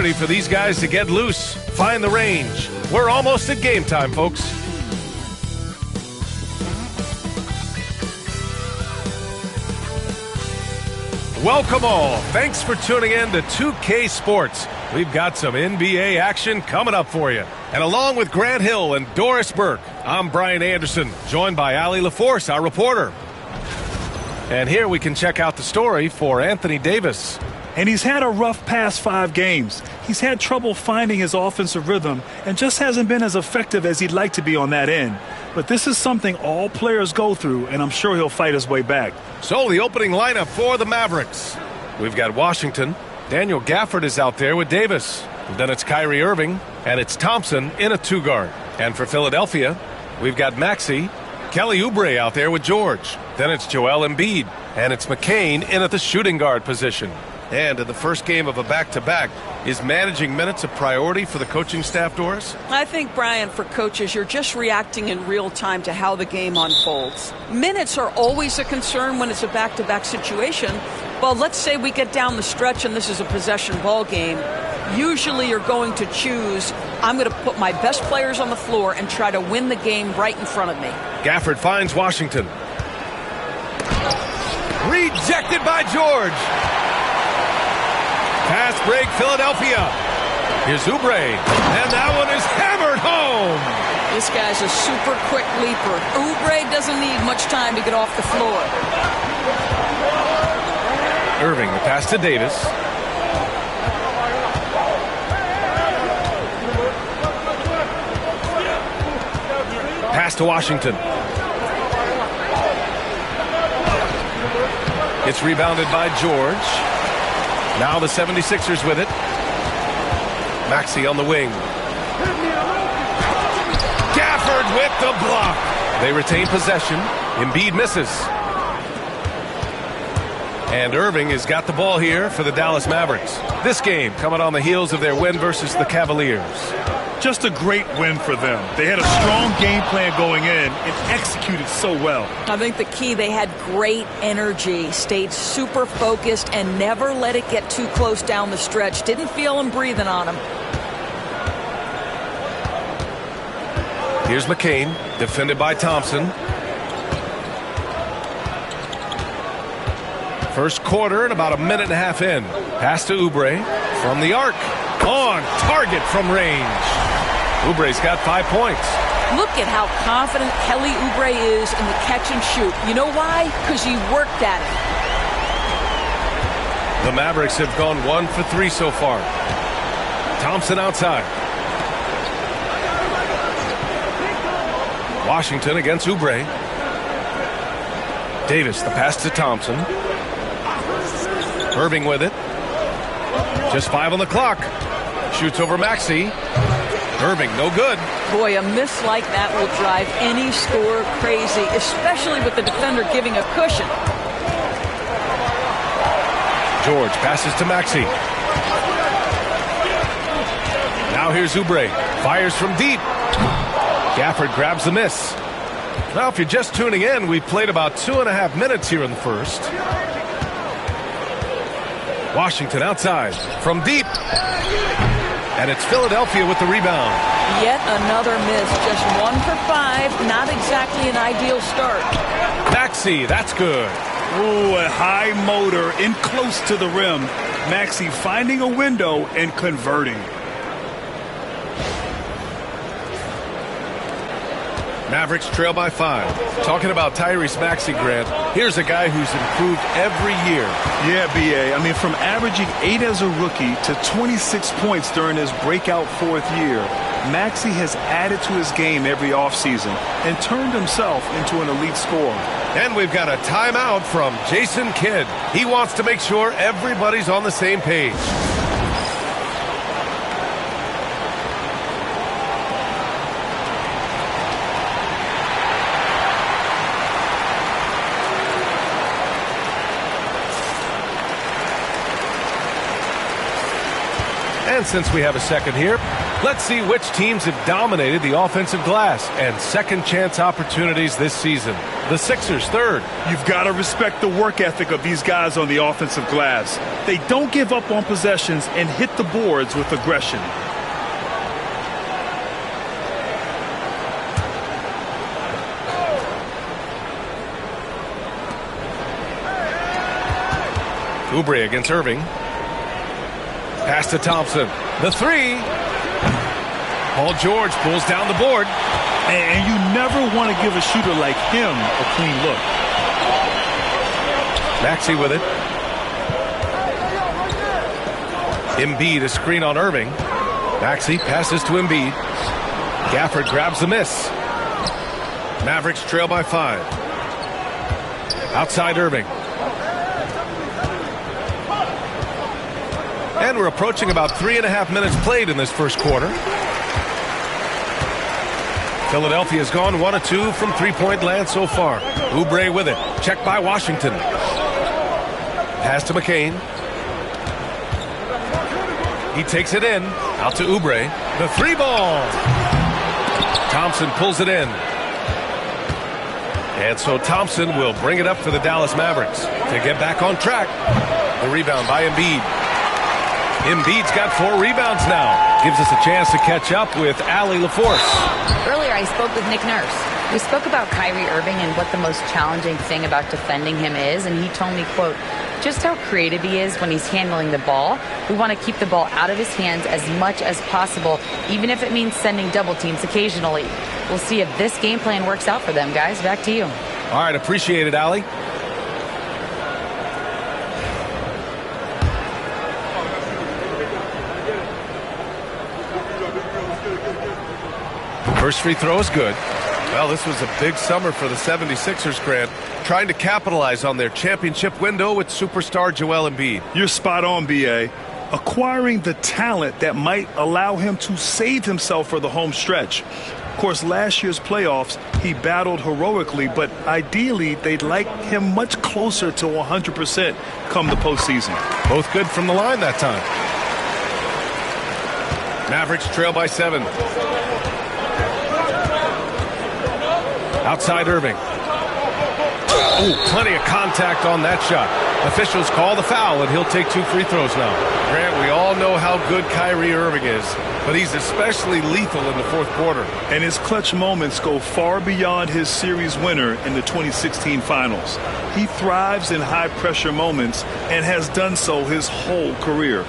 opportunity for these guys to get loose, find the range. We're almost at game time, folks. Welcome all. Thanks for tuning in to 2K Sports. We've got some NBA action coming up for you. And along with Grant Hill and Doris Burke, I'm Brian Anderson, joined by Allie LaForce, our reporter. And here we can check out the story for Anthony Davis. And he's had a rough past 5 games. He's had trouble finding his offensive rhythm and just hasn't been as effective as he'd like to be on that end. But this is something all players go through, and I'm sure he'll fight his way back. So the opening lineup for the Mavericks. We've got Washington. Daniel Gafford is out there with Davis. And then it's Kyrie Irving, and it's Thompson in a 2-guard. And for Philadelphia, we've got Maxey, Kelly Oubre out there with George. Then it's Joel Embiid, and it's McCain in at the shooting guard position. And in the first game of a back-to-back, is managing minutes a priority for the coaching staff, Doris? I think, Brian, for coaches, you're just reacting in real time to how the game unfolds. Minutes are always a concern when it's a back-to-back situation. But let's say we get down the stretch and this is a possession ball game. Usually you're going to choose, I'm going to put my best players on the floor and try to win the game right in front of me. Gafford finds Washington. Rejected by George. Pass break, Philadelphia. Here's Oubre, and that one is hammered home. This guy's a super quick leaper. Oubre doesn't need much time to get off the floor. Irving, the pass to Davis. Pass to Washington. It's rebounded by George. Now the 76ers with it. Maxey on the wing. Gafford with the block. They retain possession. Embiid misses. And Irving has got the ball here for the Dallas Mavericks. This game coming on the heels of their win versus the Cavaliers. Just a great win for them. They had a strong game plan going in and executed so well. I think the key, they had great energy, stayed super focused, and never let it get too close down the stretch. Didn't feel them breathing on them. Here's McCain, defended by Thompson. First quarter and about a minute and a half in. Pass to Oubre from the arc. On target from range. Oubre's got 5 points. Look at how confident Kelly Oubre is in the catch and shoot. You know why? Because he worked at it. The Mavericks have gone 1 for 3 so far. Thompson outside. Washington against Oubre. Davis, the pass to Thompson. Irving with it. Just 5 on the clock. Shoots over Maxey. Irving, no good. Boy, a miss like that will drive any scorer crazy, especially with the defender giving a cushion. George passes to Maxey. Now here's Oubre. Fires from deep. Gafford grabs the miss. Now, if you're just tuning in, we've played about 2.5 minutes here in the first. Washington outside from deep. And it's Philadelphia with the rebound. Yet another miss. Just 1 for 5. Not exactly an ideal start. Maxey, that's good. Ooh, a high motor in close to the rim. Maxey finding a window and converting. Mavericks trail by 5. Talking about Tyrese Maxey, Grant, here's a guy who's improved every year. Yeah, B.A. I mean, from averaging 8 as a rookie to 26 points during his breakout 4th year, Maxey has added to his game every offseason and turned himself into an elite scorer. And we've got a timeout from Jason Kidd. He wants to make sure everybody's on the same page. And since we have a second here, let's see which teams have dominated the offensive glass and second chance opportunities this season. The Sixers third. You've got to respect the work ethic of these guys on the offensive glass. They don't give up on possessions and hit the boards with aggression. Oubre against Irving. Pass to Thompson. The three. Paul George pulls down the board. And you never want to give a shooter like him a clean look. Maxey with it. Embiid a screen on Irving. Maxey passes to Embiid. Gafford grabs the miss. Mavericks trail by 5. Outside Irving. And we're approaching about 3.5 minutes played in this first quarter. Philadelphia's gone 1 of 2 from three-point land so far. Oubre with it. Checked by Washington. Pass to McCain. He takes it in. Out to Oubre. The three ball. Thompson pulls it in. And so Thompson will bring it up for the Dallas Mavericks to get back on track. The rebound by Embiid. Embiid's got 4 rebounds now. Gives us a chance to catch up with Allie LaForce. Earlier, I spoke with Nick Nurse. We spoke about Kyrie Irving and what the most challenging thing about defending him is, and he told me, quote, just how creative he is when he's handling the ball. We want to keep the ball out of his hands as much as possible, even if it means sending double teams occasionally. We'll see if this game plan works out for them, guys. Back to you. All right, appreciate it, Allie. First free throw is good. Well, this was a big summer for the 76ers, Grant, trying to capitalize on their championship window with superstar Joel Embiid. You're spot on, B.A. Acquiring the talent that might allow him to save himself for the home stretch. Of course, last year's playoffs, he battled heroically, but ideally, they'd like him much closer to 100% come the postseason. Both good from the line that time. Mavericks trail by 7. Outside Irving. Oh, plenty of contact on that shot. Officials call the foul, and he'll take 2 free throws now. Grant, we all know how good Kyrie Irving is, but he's especially lethal in the fourth quarter. And his clutch moments go far beyond his series winner in the 2016 finals. He thrives in high-pressure moments and has done so his whole career.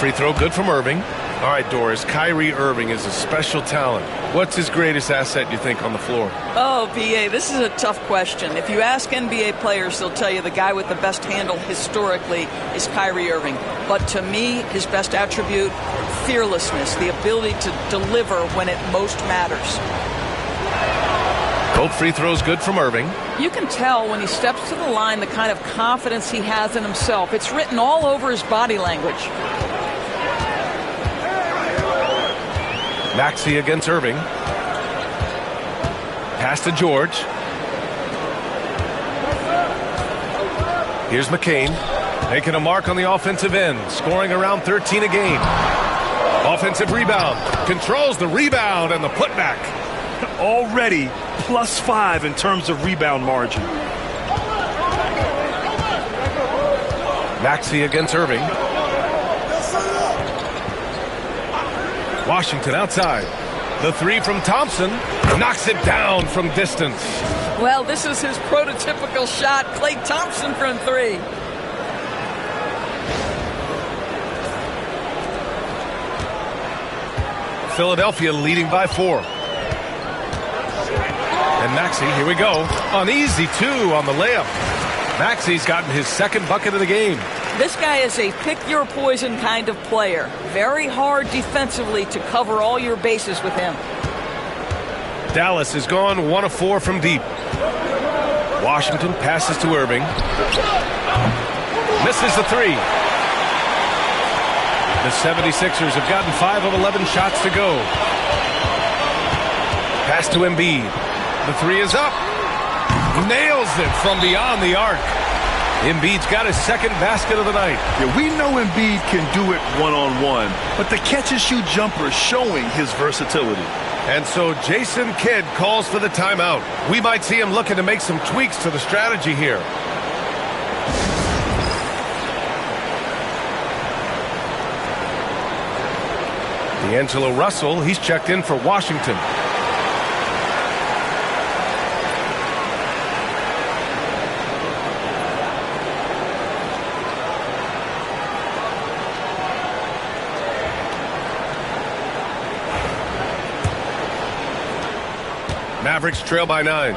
Free throw good from Irving. All right, Doris, Kyrie Irving is a special talent. What's his greatest asset, you think, on the floor? Oh, B.A., this is a tough question. If you ask NBA players, they'll tell you the guy with the best handle historically is Kyrie Irving. But to me, his best attribute, fearlessness, the ability to deliver when it most matters. Both free throws good from Irving. You can tell when he steps to the line the kind of confidence he has in himself. It's written all over his body language. Maxey against Irving. Pass to George. Here's McCain, making a mark on the offensive end, scoring around 13 a game. Offensive rebound, controls the rebound and the putback. Already +5 in terms of rebound margin. Maxey against Irving. Washington outside. The three from Thompson knocks it down from distance. Well, this is his prototypical shot. Klay Thompson from 3. Philadelphia leading by 4. And Maxey, here we go. An easy 2 on the layup. Maxey's gotten his second bucket of the game. This guy is a pick-your-poison kind of player. Very hard defensively to cover all your bases with him. Dallas has gone 1 of 4 from deep. Washington passes to Irving. Misses the 3. The 76ers have gotten 5 of 11 shots to go. Pass to Embiid. The 3 is up. Nails it from beyond the arc. Embiid's got his second basket of the night. Yeah, we know Embiid can do it one-on-one, but the catch-and-shoot jumper is showing his versatility. And so Jason Kidd calls for the timeout. We might see him looking to make some tweaks to the strategy here. D'Angelo Russell, he's checked in for Washington. Mavericks trail by 9.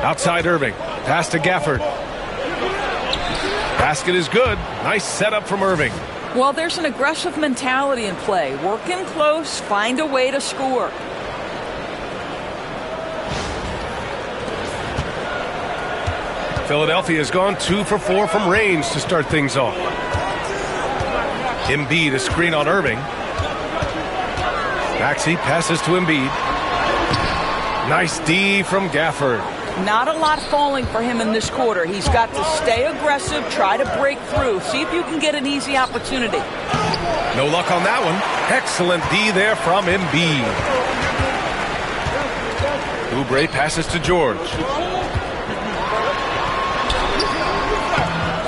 Outside Irving. Pass to Gafford. Basket is good. Nice setup from Irving. Well, there's an aggressive mentality in play. Work in close, find a way to score. Philadelphia has gone 2 for 4 from range to start things off. Embiid, a screen on Irving. Maxey passes to Embiid. Nice D from Gafford. Not a lot falling for him in this quarter. He's got to stay aggressive, try to break through, see if you can get an easy opportunity. No luck on that one. Excellent D there from Embiid. Oubre passes to George.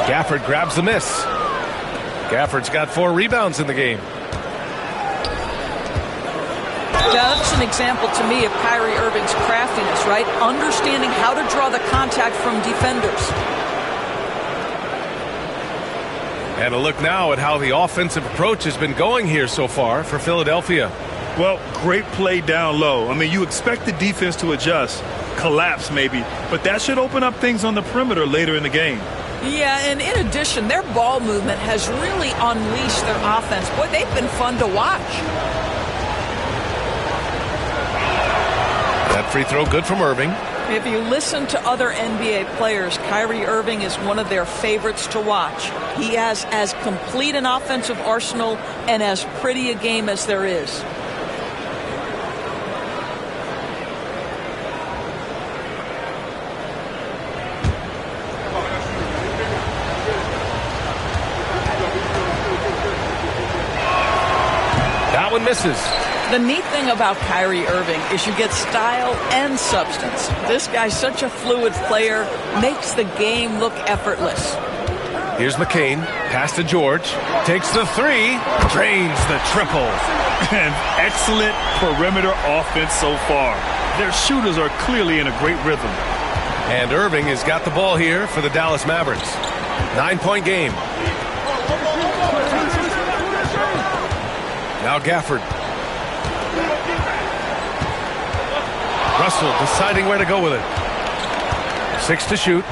Gafford grabs the miss. Gafford's got 4 rebounds in the game. That's an example to me of Kyrie Irving's craftiness, right? Understanding how to draw the contact from defenders. And a look now at how the offensive approach has been going here so far for Philadelphia. Well, great play down low. I mean, you expect the defense to adjust, collapse maybe, but that should open up things on the perimeter later in the game. Yeah, and in addition, their ball movement has really unleashed their offense. Boy, they've been fun to watch. That free throw good from Irving. If you listen to other NBA players, Kyrie Irving is one of their favorites to watch. He has as complete an offensive arsenal and as pretty a game as there is. That one misses. The neat thing about Kyrie Irving is you get style and substance. This guy's such a fluid player, makes the game look effortless. Here's McCain. Pass to George. Takes the 3. Drains the triple. And excellent perimeter offense so far. Their shooters are clearly in a great rhythm. And Irving has got the ball here for the Dallas Mavericks. 9-point game. Now Gafford. Russell deciding where to go with it. 6 to shoot.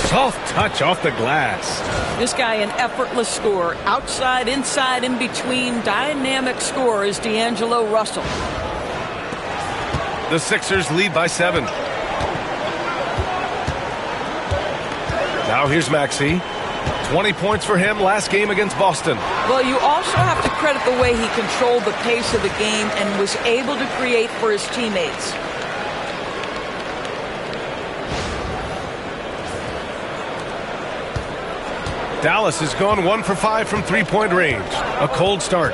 Soft touch off the glass. This guy an effortless scorer. Outside, inside, in between. Dynamic scorer is D'Angelo Russell. The Sixers lead by 7. Now here's Maxey. 20 points for him last game against Boston. Well, you also have to credit the way he controlled the pace of the game and was able to create for his teammates. Dallas has gone 1 for 5 from three-point range. A cold start.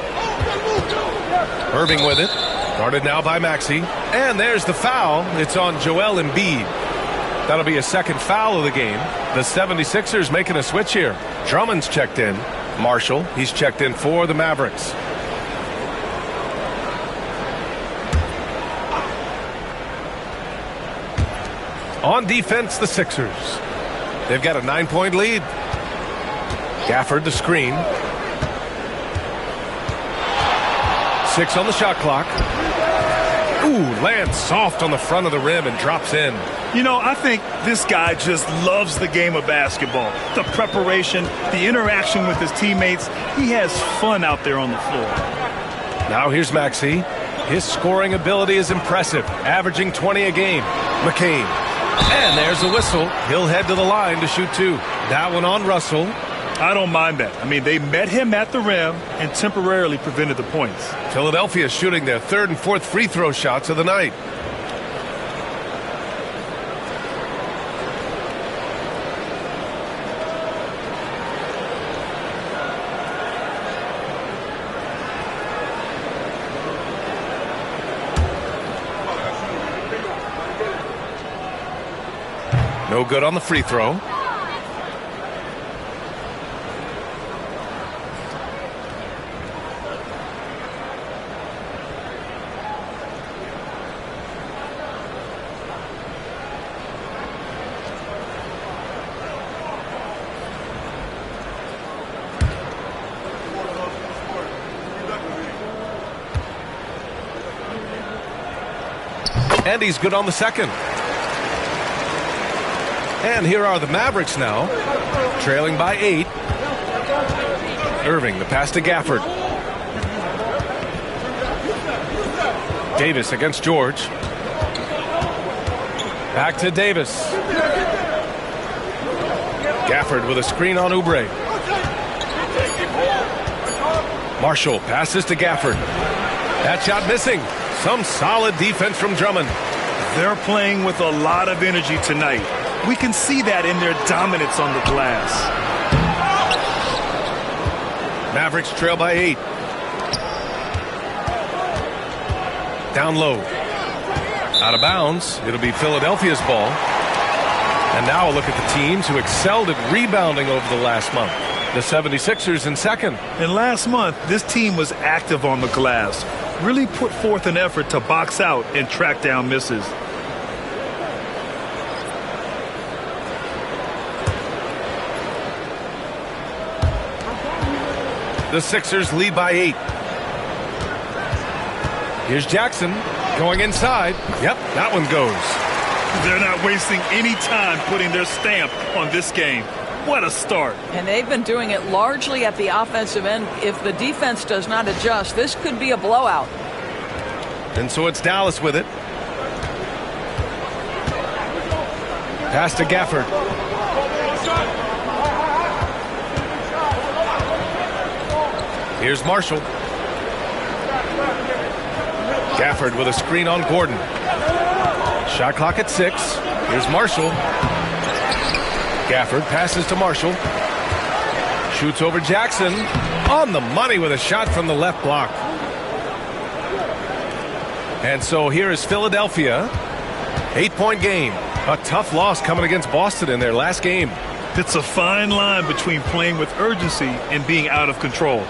Irving with it. Guarded now by Maxey. And there's the foul. It's on Joel Embiid. That'll be a second foul of the game. The 76ers making a switch here. Drummond's checked in. Marshall, he's checked in for the Mavericks. On defense, the Sixers. They've got a 9-point lead. Gafford the screen. 6 on the shot clock. Ooh, lands soft on the front of the rim and drops in. You know, I think this guy just loves the game of basketball. The preparation, the interaction with his teammates. He has fun out there on the floor. Now here's Maxey. His scoring ability is impressive, averaging 20 a game. McCain. And there's a whistle. He'll head to the line to shoot 2. That one on Russell. I don't mind that. I mean, they met him at the rim and temporarily prevented the points. Philadelphia shooting their third and fourth free throw shots of the night. No good on the free throw. And he's good on the second. And here are the Mavericks now, trailing by 8. Irving, the pass to Gafford. Davis against George. Back to Davis. Gafford with a screen on Oubre. Marshall passes to Gafford. That shot missing. Some solid defense from Drummond. They're playing with a lot of energy tonight. We can see that in their dominance on the glass. Mavericks trail by 8. Down low. Out of bounds. It'll be Philadelphia's ball. And now a look at the teams who excelled at rebounding over the last month. The 76ers in second. And last month, this team was active on the glass. Really put forth an effort to box out and track down misses. The Sixers lead by 8. Here's Jackson going inside. Yep, that one goes. They're not wasting any time putting their stamp on this game. What a start. And they've been doing it largely at the offensive end. If the defense does not adjust, this could be a blowout. And so it's Dallas with it. Pass to Gafford. Here's Marshall. Gafford with a screen on Gordon. Shot clock at 6. Here's Marshall. Gafford passes to Marshall. Shoots over Jackson. On the money with a shot from the left block. And so here is Philadelphia. 8-point game. A tough loss coming against Boston in their last game. It's a fine line between playing with urgency and being out of control.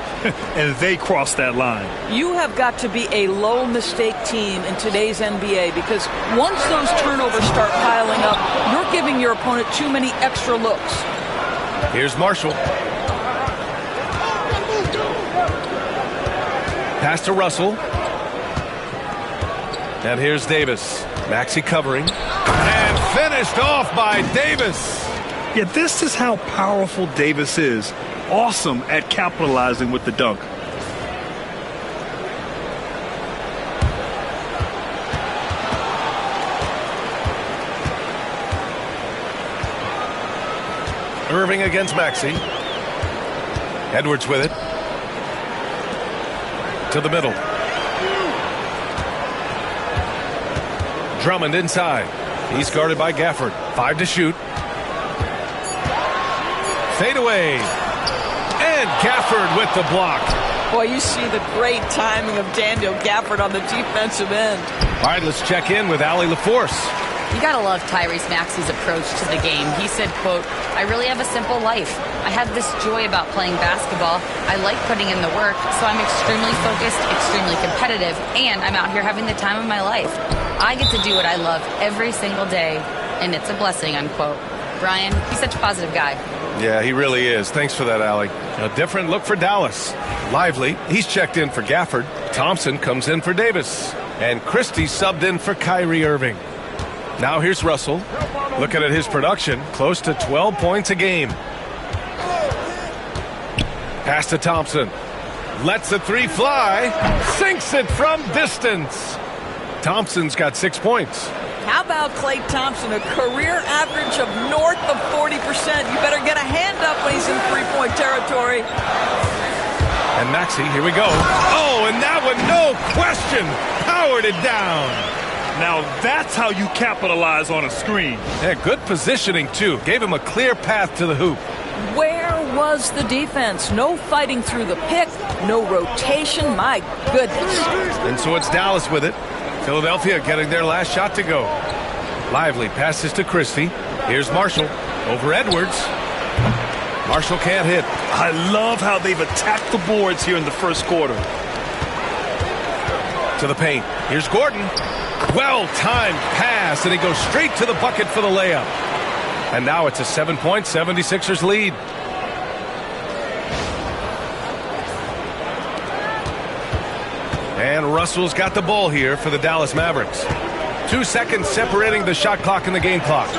And they crossed that line. You have got to be a low mistake team in today's NBA, because once those turnovers start piling up, you're giving your opponent too many extra looks. Here's Marshall. Pass to Russell. And here's Davis. Maxey covering. And finished off by Davis. Yeah, this is how powerful Davis is. Awesome at capitalizing with the dunk. Irving against Maxey. Edwards with it. To the middle. Drummond inside. He's guarded by Gafford. 5 to shoot. Fade away. And Gafford with the block. Boy, you see the great timing of Daniel Gafford on the defensive end. All right, let's check in with Allie LaForce. You gotta love Tyrese Maxey's approach to the game. He said, quote, "I really have a simple life. I have this joy about playing basketball. I like putting in the work, so I'm extremely focused, extremely competitive, and I'm out here having the time of my life. I get to do what I love every single day, and it's a blessing," unquote. Brian, he's such a positive guy. Yeah, he really is. Thanks for that, Allie. A different look for Dallas. Lively, he's checked in for Gafford. Thompson comes in for Davis. And Christie subbed in for Kyrie Irving. Now here's Russell. Looking at his production, close to 12 points a game. Pass to Thompson. Lets the 3 fly. Sinks it from distance. Thompson's got 6 points. How about Klay Thompson, a career average of north of 40%? You better get a hand up when he's in three-point territory. And Maxey, here we go. Oh, and that one, no question, powered it down. Now that's how you capitalize on a screen. Yeah, good positioning, too. Gave him a clear path to the hoop. Where was the defense? No fighting through the pick, no rotation. My goodness. And so it's Dallas with it. Philadelphia getting their last shot to go. Lively passes to Christie. Here's Marshall over Edwards. Marshall can't hit. I love how they've attacked the boards here in the first quarter. To the paint. Here's Gordon. Well-timed pass, and he goes straight to the bucket for the layup. And now it's a 7-point 76ers lead. And Russell's got the ball here for the Dallas Mavericks. 2 seconds separating the shot clock and the game clock.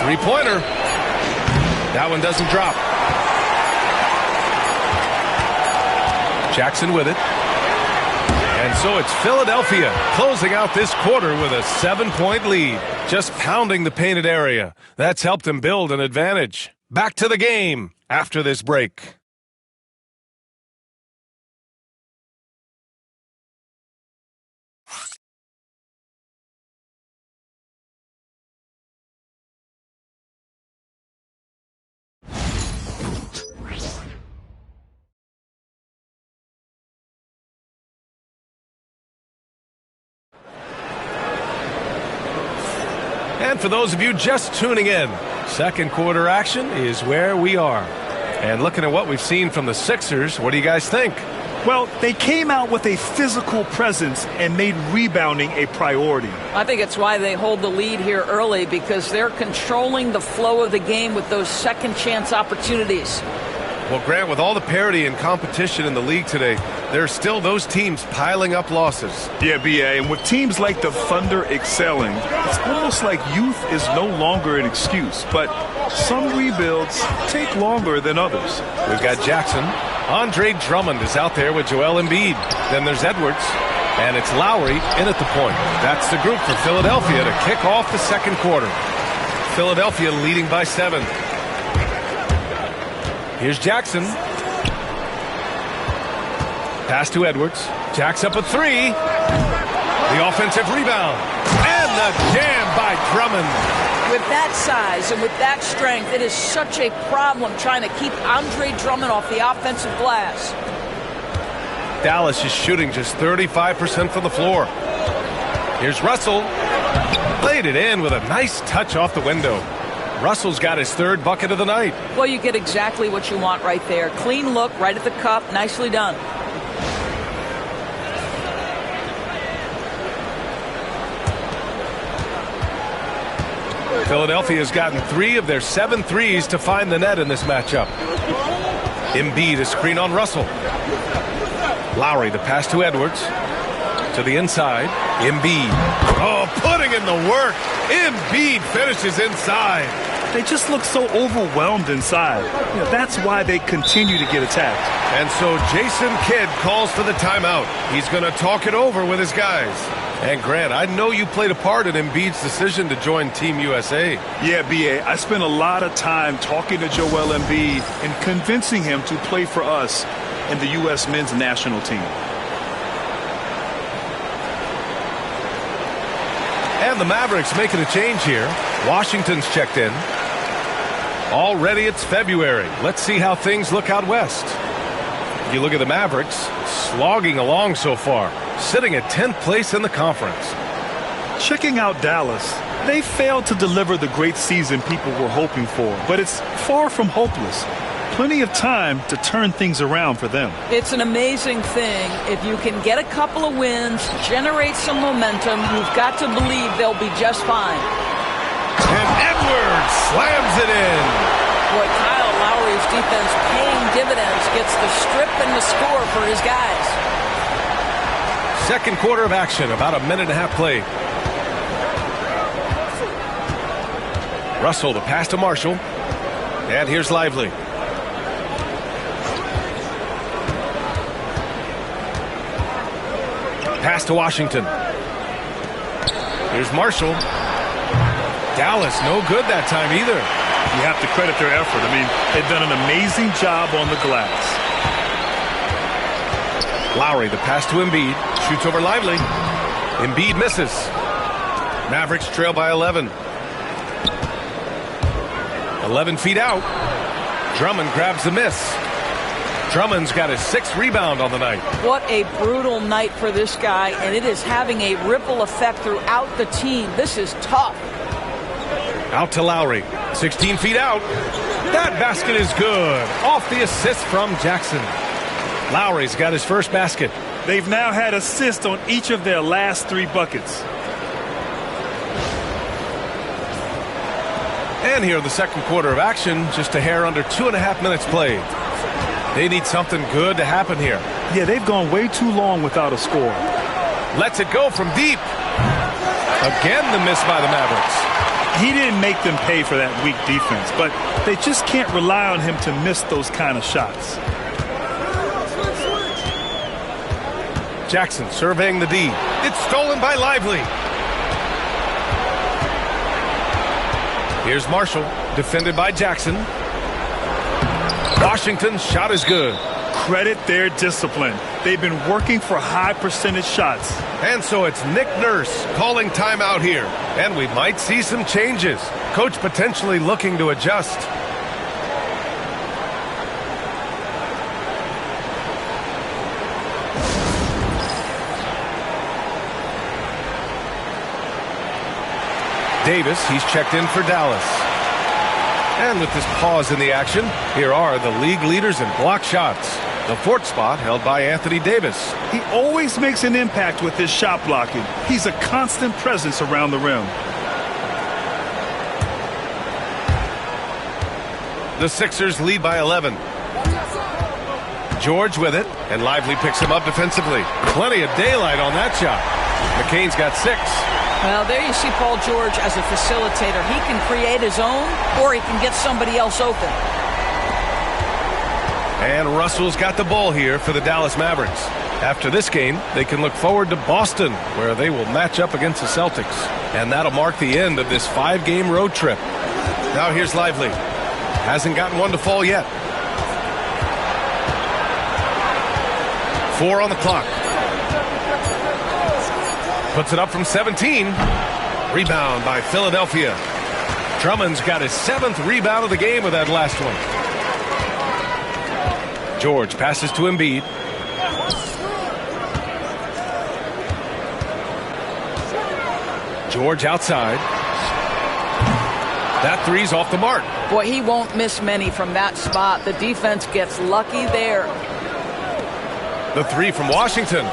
Three-pointer. That one doesn't drop. Jackson with it. And so it's Philadelphia closing out this quarter with a 7-point lead. Just pounding the painted area. That's helped them build an advantage. Back to the game after this break. And for those of you just tuning in, second quarter action is where we are. And looking at what we've seen from the Sixers, what do you guys think? Well, they came out with a physical presence and made rebounding a priority. I think it's why they hold the lead here early, because they're controlling the flow of the game with those second chance opportunities. Well, Grant, with all the parity and competition in the league today, there are still those teams piling up losses. Yeah, B.A., and with teams like the Thunder excelling, it's almost like youth is no longer an excuse. But some rebuilds take longer than others. We've got Jackson. Andre Drummond is out there with Joel Embiid. Then there's Edwards. And it's Lowry in at the point. That's the group for Philadelphia to kick off the second quarter. Philadelphia leading by 7. Here's Jackson. Pass to Edwards. Jack's up a 3. The offensive rebound. And the jam by Drummond. With that size and with that strength, it is such a problem trying to keep Andre Drummond off the offensive glass. Dallas is shooting just 35% from the floor. Here's Russell. Laid it in with a nice touch off the window. Russell's got his third bucket of the night. Well, you get exactly what you want right there. Clean look, right at the cup. Nicely done. Philadelphia's gotten 3 of their 7 threes to find the net in this matchup. Embiid a screen on Russell. Lowry the pass to Edwards. To the inside. Embiid. Oh, putting in the work. Embiid finishes inside. They just look so overwhelmed inside. That's why they continue to get attacked. And so Jason Kidd calls for the timeout. He's going to talk it over with his guys. And Grant, I know you played a part in Embiid's decision to join Team USA. Yeah, B.A., I spent a lot of time talking to Joel Embiid and convincing him to play for us in the U.S. men's national team. And the Mavericks making a change here. Washington's checked in. Already it's February. Let's see how things look out west. You look at the Mavericks, slogging along so far, sitting at 10th place in the conference. Checking out Dallas, they failed to deliver the great season people were hoping for, but it's far from hopeless. Plenty of time to turn things around for them. It's an amazing thing. If you can get a couple of wins, generate some momentum, you've got to believe they'll be just fine. And Edwards slams it in. Boy, Kyle Lowry's defense paying dividends, gets the strip and the score for his guys. Second quarter of action, about a minute and a half played. Russell, the pass to Marshall. And here's Lively. Pass to Washington. Here's Marshall. Dallas, no good that time either. You have to credit their effort. I mean, they've done an amazing job on the glass. Lowry, the pass to Embiid. Shoots over Lively. Embiid misses. Mavericks trail by 11. 11 feet out. Drummond grabs the miss. Drummond's got his 6th rebound on the night. What a brutal night for this guy, and it is having a ripple effect throughout the team. This is tough. Out to Lowry. 16 feet out. That basket is good. Off the assist from Jackson. Lowry's got his first basket. They've now had assists on each of their last 3 buckets. And here in the second quarter of action, just a hair under 2.5 minutes played. They need something good to happen here. Yeah, they've gone way too long without a score. Lets it go from deep. Again, the miss by the Mavericks. He didn't make them pay for that weak defense, but they just can't rely on him to miss those kind of shots. Jackson surveying the D. It's stolen by Lively. Here's Marshall, defended by Jackson. Washington's shot is good. Credit their discipline. They've been working for high percentage shots. And so it's Nick Nurse calling timeout here. And we might see some changes. Coach potentially looking to adjust. Davis, he's checked in for Dallas. And with this pause in the action, here are the league leaders in block shots. The 4th spot held by Anthony Davis. He always makes an impact with his shot blocking. He's a constant presence around the rim. The Sixers lead by 11. George with it, and Lively picks him up defensively. Plenty of daylight on that shot. McCain's got 6. Well, there you see Paul George as a facilitator. He can create his own, or he can get somebody else open. And Russell's got the ball here for the Dallas Mavericks. After this game, they can look forward to Boston, where they will match up against the Celtics. And that'll mark the end of this 5-game road trip. Now here's Lively. Hasn't gotten one to fall yet. 4 on the clock. Puts it up from 17. Rebound by Philadelphia. Drummond's got his 7th rebound of the game with that last one. George passes to Embiid. George outside. That 3's off the mark. Boy, he won't miss many from that spot. The defense gets lucky there. The 3 from Washington.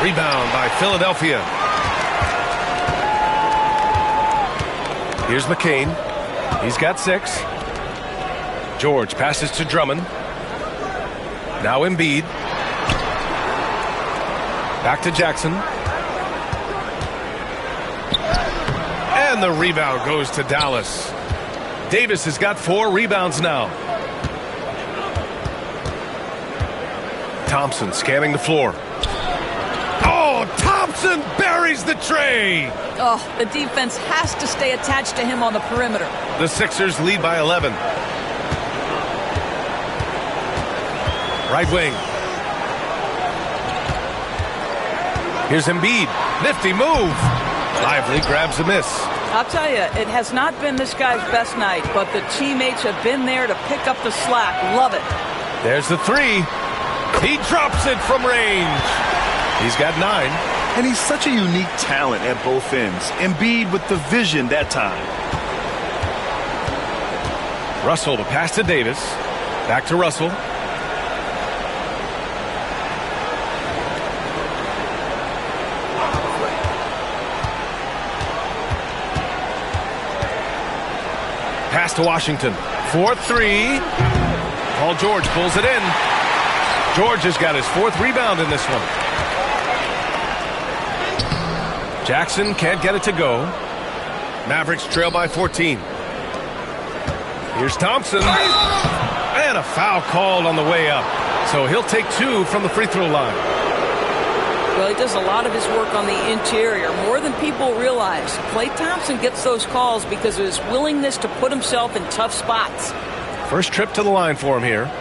Rebound by Philadelphia. Here's McCain. He's got 6. George passes to Drummond. Now Embiid. Back to Jackson. And the rebound goes to Dallas. Davis has got 4 rebounds now. Thompson scanning the floor. Thompson buries the tray. Oh, the defense has to stay attached to him on the perimeter. The Sixers lead by 11. Right wing. Here's Embiid. Nifty move. Lively grabs a miss. I'll tell you, it has not been this guy's best night, but the teammates have been there to pick up the slack. Love it. There's the 3. He drops it from range. He's got 9. And he's such a unique talent at both ends. Embiid with the vision that time. Russell to pass to Davis. Back to Russell. Pass to Washington. 4-3. Paul George pulls it in. George has got his 4th rebound in this one. Jackson can't get it to go. Mavericks trail by 14. Here's Thompson. And a foul called on the way up. So he'll take 2 from the free throw line. Well, he does a lot of his work on the interior, more than people realize. Klay Thompson gets those calls because of his willingness to put himself in tough spots. First trip to the line for him here.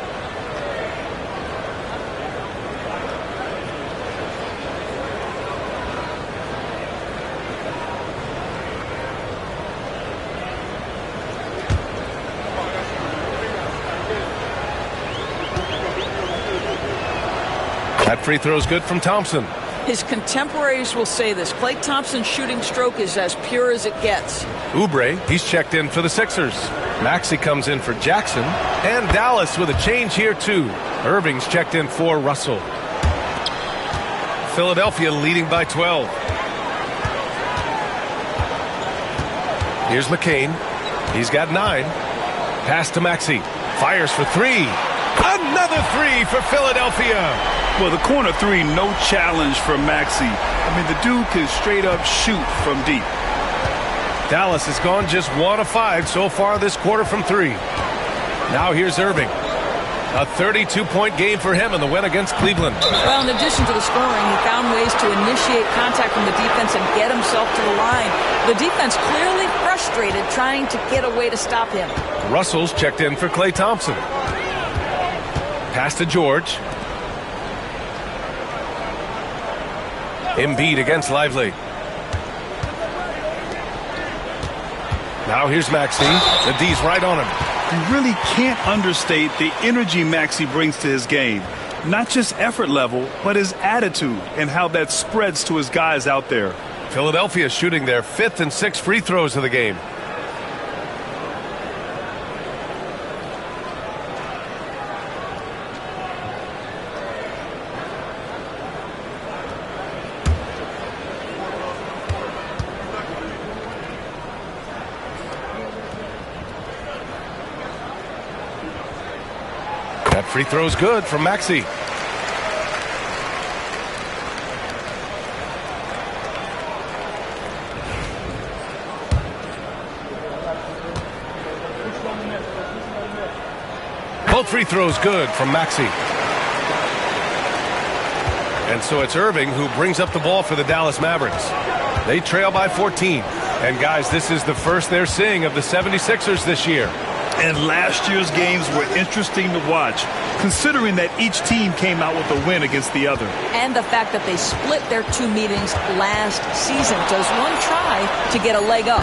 That free throw is good from Thompson. His contemporaries will say this. Klay Thompson's shooting stroke is as pure as it gets. Oubre, he's checked in for the Sixers. Maxey comes in for Jackson. And Dallas with a change here, too. Irving's checked in for Russell. Philadelphia leading by 12. Here's McCain. He's got 9. Pass to Maxey. Fires for 3. Another 3 for Philadelphia. Well, the corner 3, no challenge for Maxey. I mean, the dude can straight up shoot from deep. Dallas has gone just 1 of 5 so far this quarter from 3. Now here's Irving. A 32-point game for him in the win against Cleveland. Well, in addition to the scoring, he found ways to initiate contact from the defense and get himself to the line. The defense clearly frustrated trying to get a way to stop him. Russell's checked in for Klay Thompson. Pass to George. Embiid against Lively. Now here's Maxey. The D's right on him. You really can't understate the energy Maxey brings to his game. Not just effort level, but his attitude and how that spreads to his guys out there. Philadelphia shooting their 5th and 6th free throws of the game. That free throw's good from Maxey. Both free throws good from Maxey. And so it's Irving who brings up the ball for the Dallas Mavericks. They trail by 14. And guys, this is the first they're seeing of the 76ers this year. And last year's games were interesting to watch, considering that each team came out with a win against the other. And the fact that they split their 2 meetings last season. Does one try to get a leg up?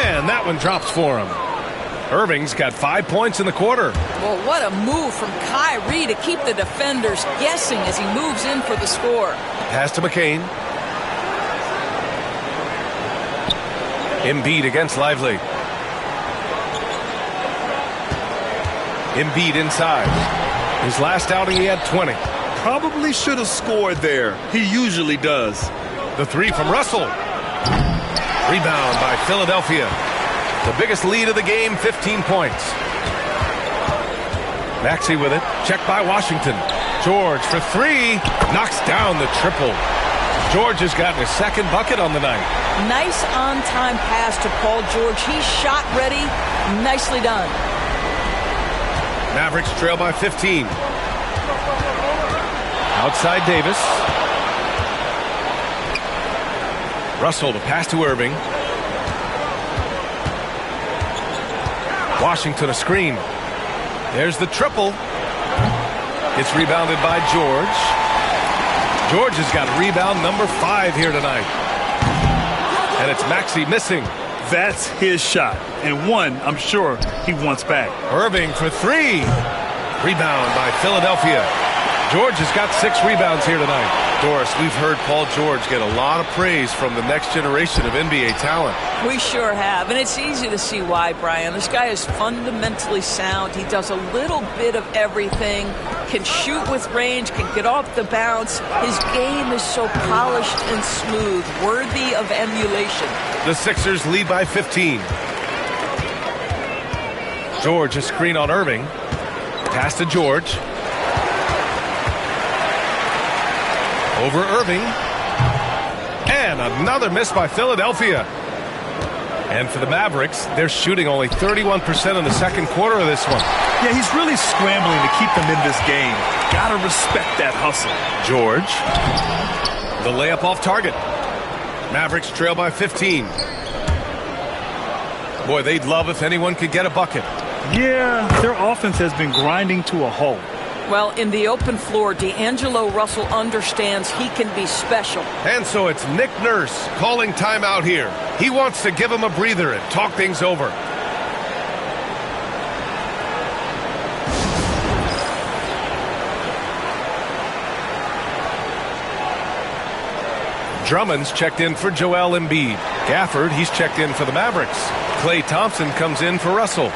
And that one drops for him. Irving's got 5 points in the quarter. Well, what a move from Kyrie to keep the defenders guessing as he moves in for the score. Pass to McCain. Embiid against Lively. Embiid inside. His last outing, he had 20. Probably should have scored there. He usually does. The 3 from Russell. Rebound by Philadelphia. The biggest lead of the game, 15 points. Maxey with it. Checked by Washington. George for 3. Knocks down the triple. George has gotten his 2nd bucket on the night. Nice on-time pass to Paul George. He's shot ready. Nicely done. Mavericks trail by 15. Outside Davis. Russell to pass to Irving. Washington a screen. There's the triple. It's rebounded by George. George has got rebound number 5 here tonight. And it's Maxey missing. That's his shot, and one I'm sure he wants back. Irving for 3. Rebound by Philadelphia. George has got 6 rebounds here tonight. Doris, we've heard Paul George get a lot of praise from the next generation of NBA talent. We sure have, and it's easy to see why, Brian. This guy is fundamentally sound. He does a little bit of everything, can shoot with range, can get off the bounce. His game is so polished and smooth, worthy of emulation. The Sixers lead by 15. George a screen on Irving. Pass to George. Over Irving. And another miss by Philadelphia. And for the Mavericks, they're shooting only 31% in the second quarter of this one. Yeah, he's really scrambling to keep them in this game. Gotta respect that hustle. George. The layup off target. Mavericks trail by 15. Boy, they'd love if anyone could get a bucket. Yeah, their offense has been grinding to a halt. Well, in the open floor, D'Angelo Russell understands he can be special. And so it's Nick Nurse calling timeout here. He wants to give him a breather and talk things over. Drummond's checked in for Joel Embiid. Gafford, he's checked in for the Mavericks. Klay Thompson comes in for Russell.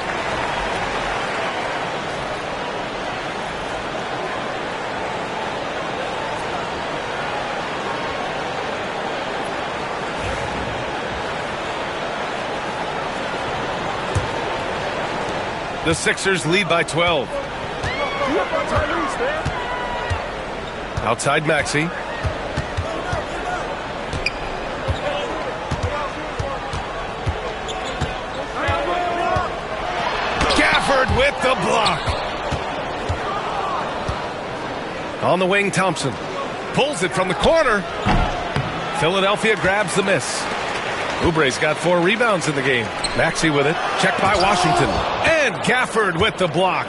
The Sixers lead by 12. Outside Maxey. Gafford with the block. On the wing, Thompson pulls it from the corner. Philadelphia grabs the miss. Oubre's got 4 rebounds in the game. Maxey with it. Checked by Washington. And Gafford with the block.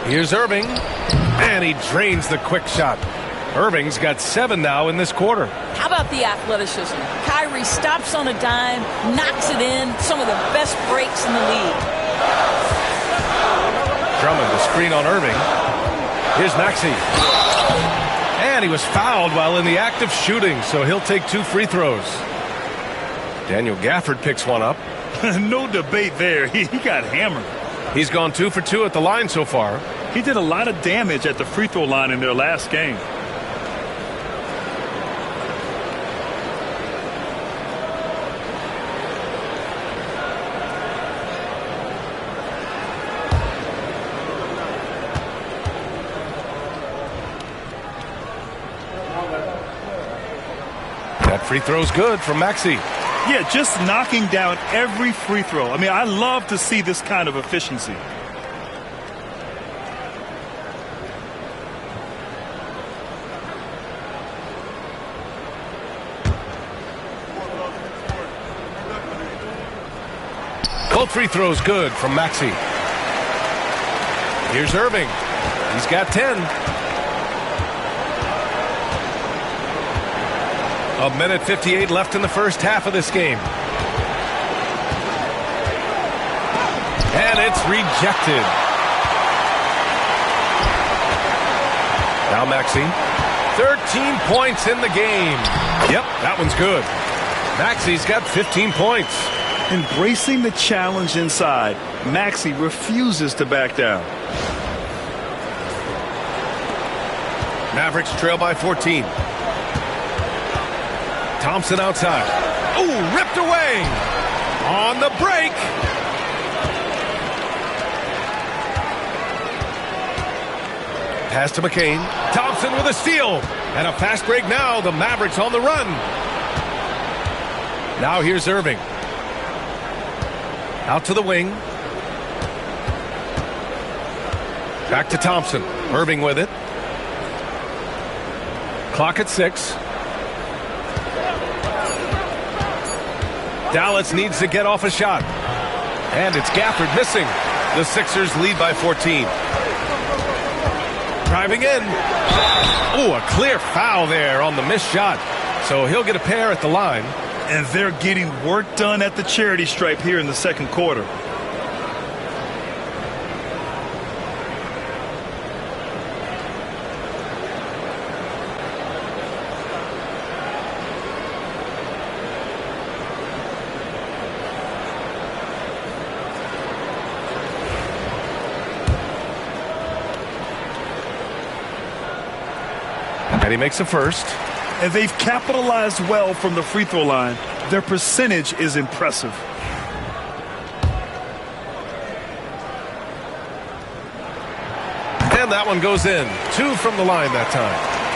Here's Irving. And he drains the quick shot. Irving's got 7 now in this quarter. How about the athleticism? Kyrie stops on a dime, knocks it in. Some of the best breaks in the league. Drummond, the screen on Irving. Here's Maxey. And he was fouled while in the act of shooting, so he'll take 2 free throws. Daniel Gafford picks one up. No debate there. He got hammered. He's gone 2 for 2 at the line so far. He did a lot of damage at the free throw line in their last game. That free throw's good from Maxey. Yeah, just knocking down every free throw. I mean, I love to see this kind of efficiency. Both free throws good from Maxey. Here's Irving. He's got 10. A minute 58 left in the first half of this game. And it's rejected. Now Maxey. 13 points in the game. Yep, that one's good. Maxey's got 15 points. Embracing the challenge inside, Maxey refuses to back down. Mavericks trail by 14. Thompson outside. Ooh, ripped away. On the break. Pass to McCain. Thompson with a steal. And a fast break now. The Mavericks on the run. Now here's Irving. Out to the wing. Back to Thompson. Irving with it. Clock at 6. Dallas needs to get off a shot. And it's Gafford missing. The Sixers lead by 14. Driving in. Oh, a clear foul there on the missed shot. So he'll get a pair at the line. And they're getting work done at the charity stripe here in the second quarter. And he makes a first. And they've capitalized well from the free throw line. Their percentage is impressive. And that one goes in. 2 from the line that time.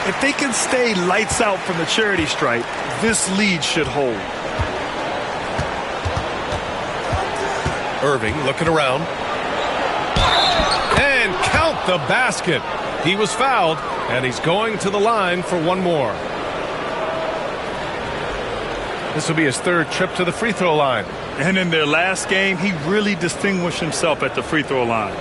If they can stay lights out from the charity stripe, this lead should hold. Irving looking around. And count the basket. He was fouled, and he's going to the line for one more. This will be his third trip to the free throw line. And in their last game, he really distinguished himself at the free throw line.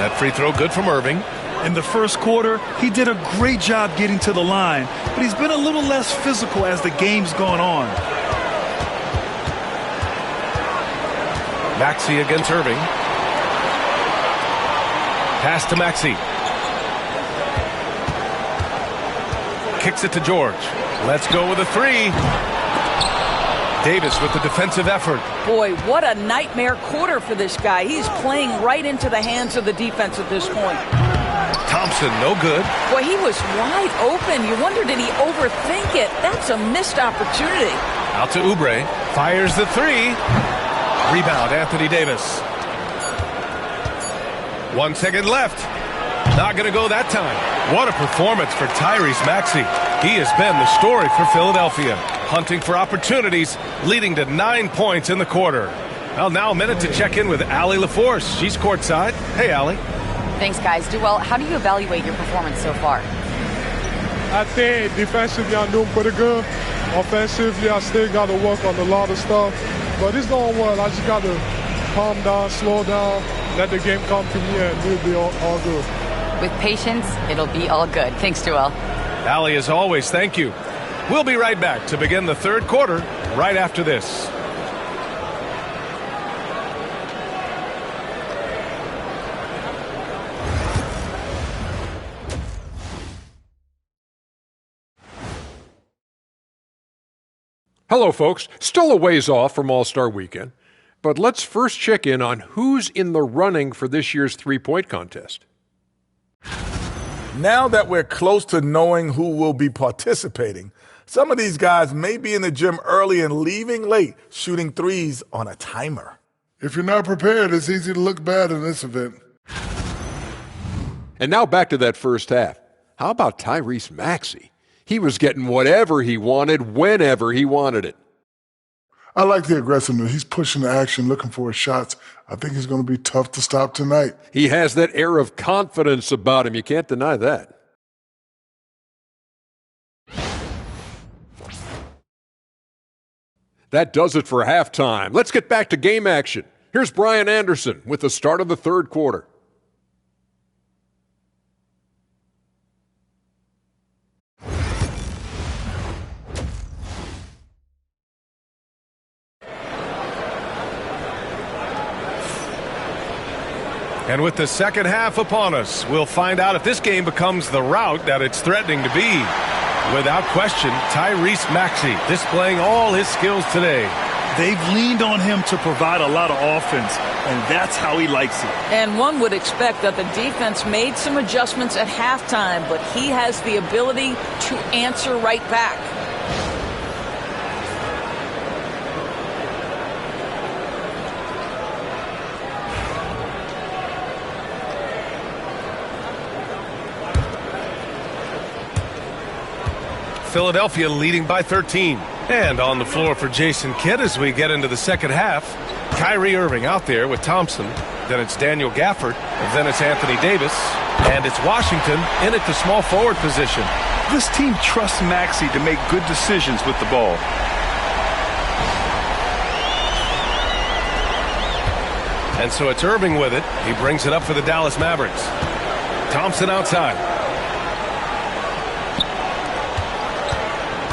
That free throw good from Irving. In the first quarter, he did a great job getting to the line, but he's been a little less physical as the game's gone on. Maxey against Irving. Pass to Maxey. Kicks it to George. Let's go with a three. Davis with the defensive effort. Boy, what a nightmare quarter for this guy. He's playing right into the hands of the defense at this point. Thompson, no good. Boy, he was wide open. You wonder, did he overthink it? That's a missed opportunity. Out to Oubre. Fires the three. Rebound, Anthony Davis. 1 second left. Not going to go that time. What a performance for Tyrese Maxey. He has been the story for Philadelphia. Hunting for opportunities, leading to 9 points in the quarter. Well, now a minute to check in with Allie LaForce. She's courtside. Hey, Allie. Thanks, guys. Duell, how do you evaluate your performance so far? I think defensively I'm doing pretty good. Offensively, I still got to work on a lot of stuff. But it's going well. I just got to calm down, slow down, let the game come to me, and we'll be all good. With patience, it'll be all good. Thanks, Duell. Allie, as always, thank you. We'll be right back to begin the third quarter right after this. Hello, folks. Still a ways off from All-Star Weekend, but let's first check in on who's in the running for this year's three-point contest. Now that we're close to knowing who will be participating, some of these guys may be in the gym early and leaving late, shooting threes on a timer. If you're not prepared, it's easy to look bad in this event. And now back to that first half. How about Tyrese Maxey? He was getting whatever he wanted, whenever he wanted it. I like the aggressiveness. He's pushing the action, looking for his shots. I think he's going to be tough to stop tonight. He has that air of confidence about him. You can't deny that. That does it for halftime. Let's get back to game action. Here's Brian Anderson with the start of the third quarter. And with the second half upon us, we'll find out if this game becomes the rout that it's threatening to be. Without question, Tyrese Maxey displaying all his skills today. They've leaned on him to provide a lot of offense, and that's how he likes it. And one would expect that the defense made some adjustments at halftime, but he has the ability to answer right back. Philadelphia leading by 13. And on the floor for Jason Kidd as we get into the second half. Kyrie Irving out there with Thompson. Then it's Daniel Gafford. And then it's Anthony Davis. And it's Washington in at the small forward position. This team trusts Maxey to make good decisions with the ball. And so it's Irving with it. He brings it up for the Dallas Mavericks. Thompson outside.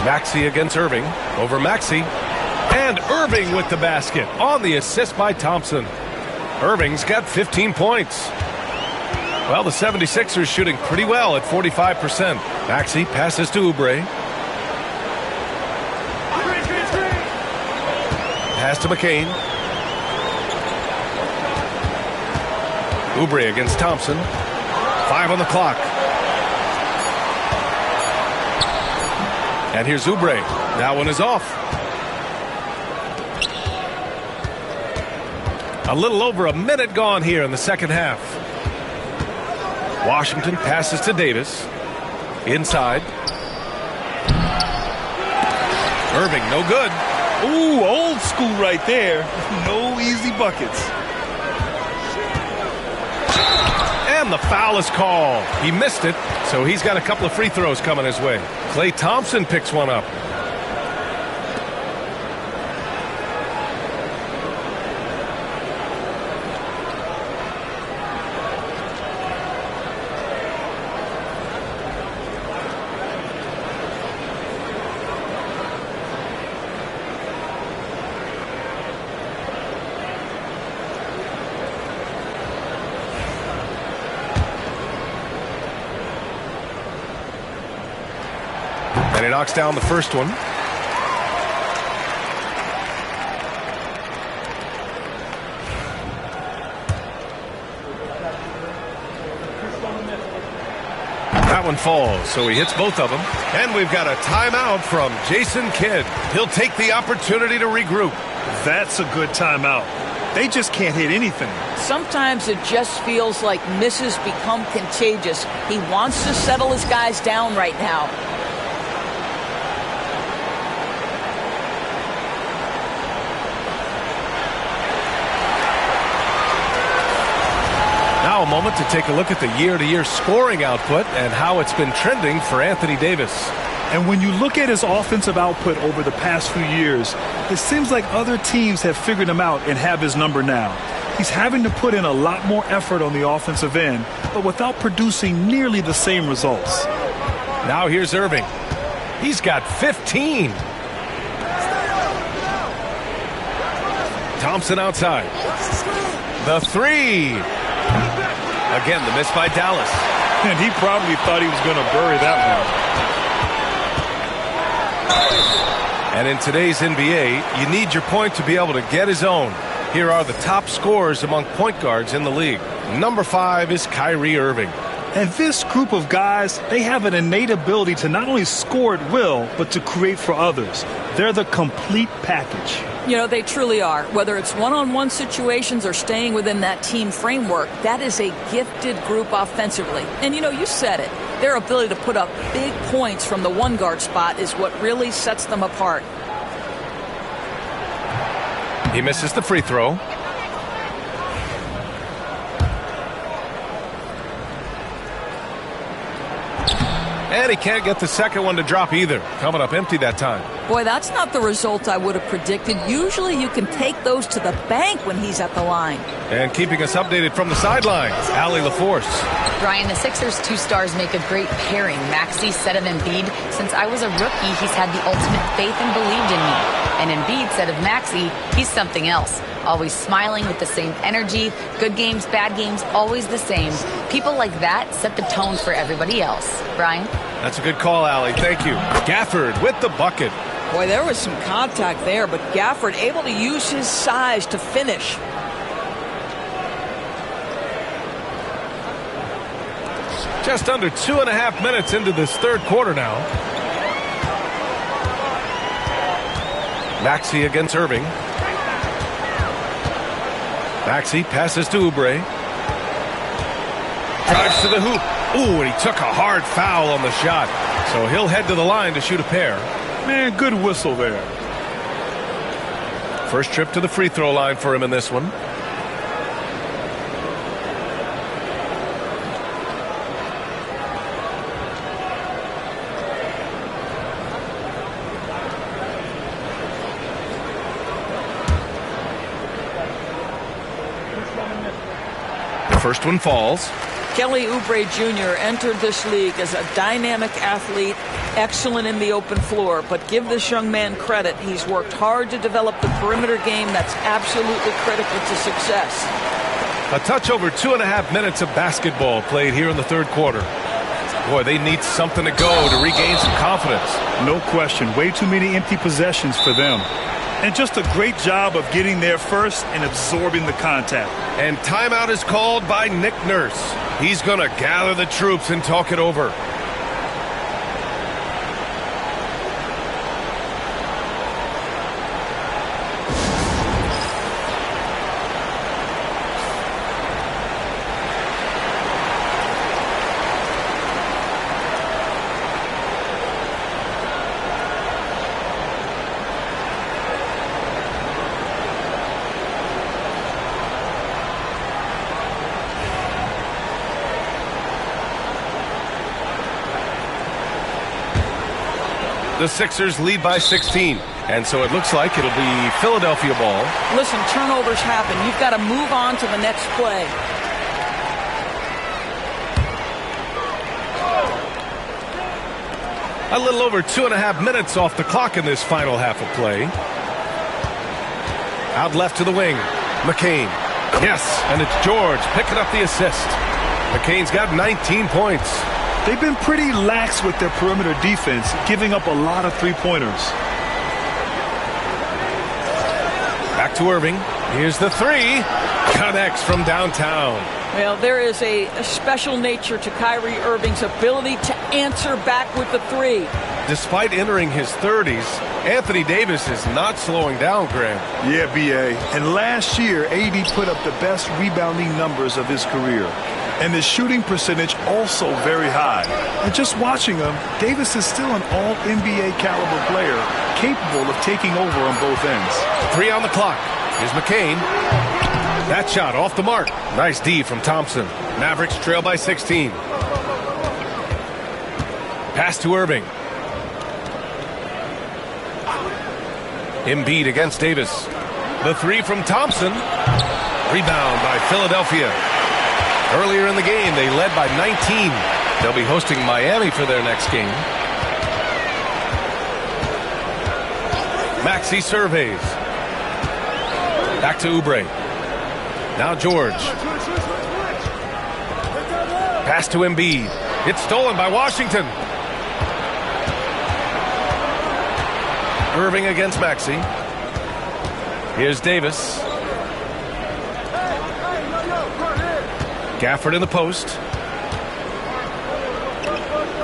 Maxey against Irving. Over Maxey. And Irving with the basket on the assist by Thompson. Irving's got 15 points. Well, the 76ers shooting pretty well at 45%. Maxey passes to Oubre. Pass to McCain. Oubre against Thompson. 5 on the clock. And here's Oubre. That one is off. A little over a minute gone here in the second half. Washington passes to Davis. Inside. Irving, no good. Ooh, old school right there. No easy buckets. And the foul is called. He missed it, so he's got a couple of free throws coming his way. Klay Thompson picks one up. And he knocks down the first one. That one falls, so he hits both of them. And we've got a timeout from Jason Kidd. He'll take the opportunity to regroup. That's a good timeout. They just can't hit anything. Sometimes it just feels like misses become contagious. He wants to settle his guys down right now. Now a moment to take a look at the year-to-year scoring output and how it's been trending for Anthony Davis. And when you look at his offensive output over the past few years, it seems like other teams have figured him out and have his number now. He's having to put in a lot more effort on the offensive end, but without producing nearly the same results. Now here's Irving. He's got 15. Thompson outside. The three. Again, the miss by Dallas. And he probably thought he was going to bury that one. And in today's NBA, you need your point to be able to get his own. Here are the top scorers among point guards in the league. Number 5 is Kyrie Irving. And this group of guys, they have an innate ability to not only score at will, but to create for others. They're the complete package. You know, they truly are. Whether it's one-on-one situations or staying within that team framework, that is a gifted group offensively. And, you know, you said it. Their ability to put up big points from the one-guard spot is what really sets them apart. He misses the free throw. And he can't get the second one to drop either. Coming up empty that time. Boy, that's not the result I would have predicted. Usually you can take those to the bank when he's at the line. And keeping us updated from the sidelines, Allie LaForce. Brian, the Sixers' two stars make a great pairing. Maxey said of Embiid, since I was a rookie, he's had the ultimate faith and believed in me. And Embiid said of Maxey, he's something else. Always smiling with the same energy. Good games, bad games, always the same. People like that set the tone for everybody else. Brian? That's a good call, Allie. Thank you. Gafford with the bucket. Boy, there was some contact there, but Gafford able to use his size to finish. Just under 2.5 minutes into this third quarter now. Maxey against Irving. Maxey passes to Oubre. Drives to the hoop. Ooh, and he took a hard foul on the shot. So he'll head to the line to shoot a pair. Man, good whistle there. First trip to the free throw line for him in this one. The first one falls. Kelly Oubre Jr. entered this league as a dynamic athlete, excellent in the open floor, but give this young man credit. He's worked hard to develop the perimeter game that's absolutely critical to success. A touch over 2.5 minutes of basketball played here in the third quarter. Boy, they need something to go to regain some confidence. No question. Way too many empty possessions for them. And just a great job of getting there first and absorbing the contact. And timeout is called by Nick Nurse. He's going to gather the troops and talk it over. The Sixers lead by 16. And so it looks like it'll be Philadelphia ball. Listen, turnovers happen. You've got to move on to the next play. A little over 2.5 minutes off the clock in this final half of play. Out left to the wing. McCain. Yes, and it's George picking up the assist. McCain's got 19 points. They've been pretty lax with their perimeter defense, giving up a lot of three-pointers. Back to Irving. Here's the three. Connects from downtown. Well, there is a special nature to Kyrie Irving's ability to answer back with the three. Despite entering his 30s, Anthony Davis is not slowing down, Graham. Yeah, B.A. And last year, AD put up the best rebounding numbers of his career. And his shooting percentage also very high. And just watching him, Davis is still an all-NBA caliber player, capable of taking over on both ends. 3 on the clock. Here's McCain. That shot off the mark. Nice D from Thompson. Mavericks trail by 16. Pass to Irving. Embiid against Davis. The three from Thompson. Rebound by Philadelphia. Earlier in the game, they led by 19. They'll be hosting Miami for their next game. Maxey surveys. Back to Oubre. Now George. Pass to Embiid. It's stolen by Washington. Irving against Maxey. Here's Davis. Gafford in the post.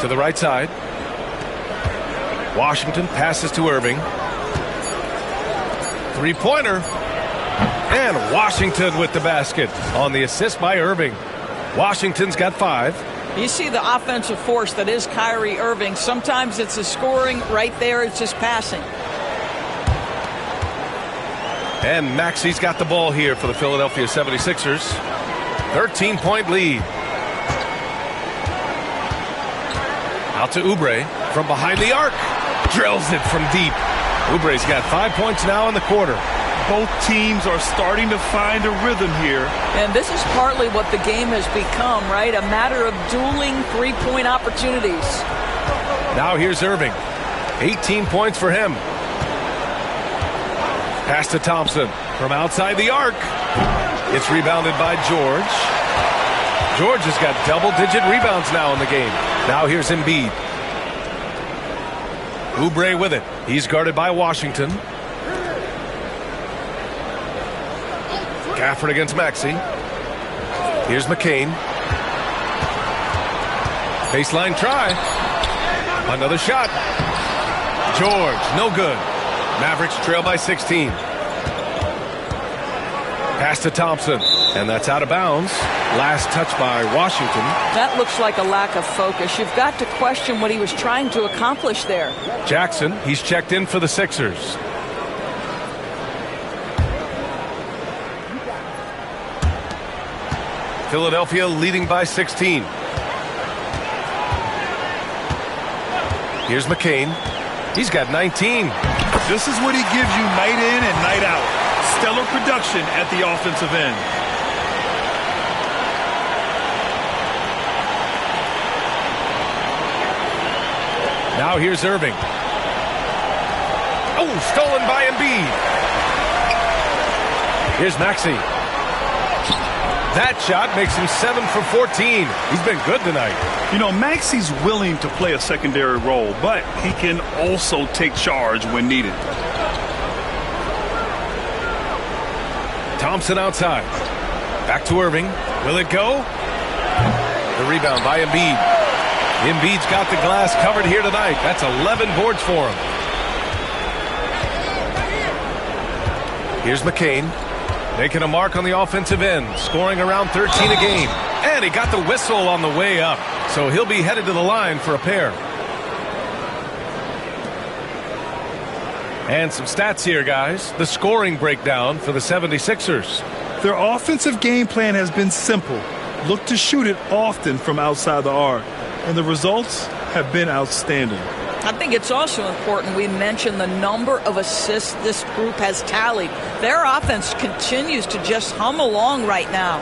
To the right side. Washington passes to Irving. Three-pointer. And Washington with the basket on the assist by Irving. Washington's got 5. You see the offensive force that is Kyrie Irving. Sometimes it's the scoring. Right there, it's just passing. And Maxey's got the ball here for the Philadelphia 76ers. 13-point lead. Out to Oubre from behind the arc. Drills it from deep. Oubre's got 5 points now in the quarter. Both teams are starting to find a rhythm here. And this is partly what the game has become, right? A matter of dueling three-point opportunities. Now here's Irving. 18 points for him. Pass to Thompson from outside the arc. It's rebounded by George. George has got double-digit rebounds now in the game. Now here's Embiid. Oubre with it. He's guarded by Washington. Gafford against Maxey. Here's McCain. Baseline try. Another shot. George, no good. Mavericks trail by 16. Pass to Thompson, and that's out of bounds. Last touch by Washington. That looks like a lack of focus. You've got to question what he was trying to accomplish there. Jackson, he's checked in for the Sixers. Philadelphia leading by 16. Here's McCain. He's got 19. This is what he gives you night in and night out. Stellar production at the offensive end. Now here's Irving. Oh, stolen by Embiid. Here's Maxey. That shot makes him 7 for 14. He's been good tonight. You know, Maxey's willing to play a secondary role, but he can also take charge when needed. Thompson outside. Back to Irving. Will it go? The rebound by Embiid. Embiid's got the glass covered here tonight. That's 11 boards for him. Here's McCain. Making a mark on the offensive end. Scoring around 13 a game. And he got the whistle on the way up. So he'll be headed to the line for a pair. And some stats here, guys. The scoring breakdown for the 76ers. Their offensive game plan has been simple. Look to shoot it often from outside the arc. And the results have been outstanding. I think it's also important we mention the number of assists this group has tallied. Their offense continues to just hum along right now.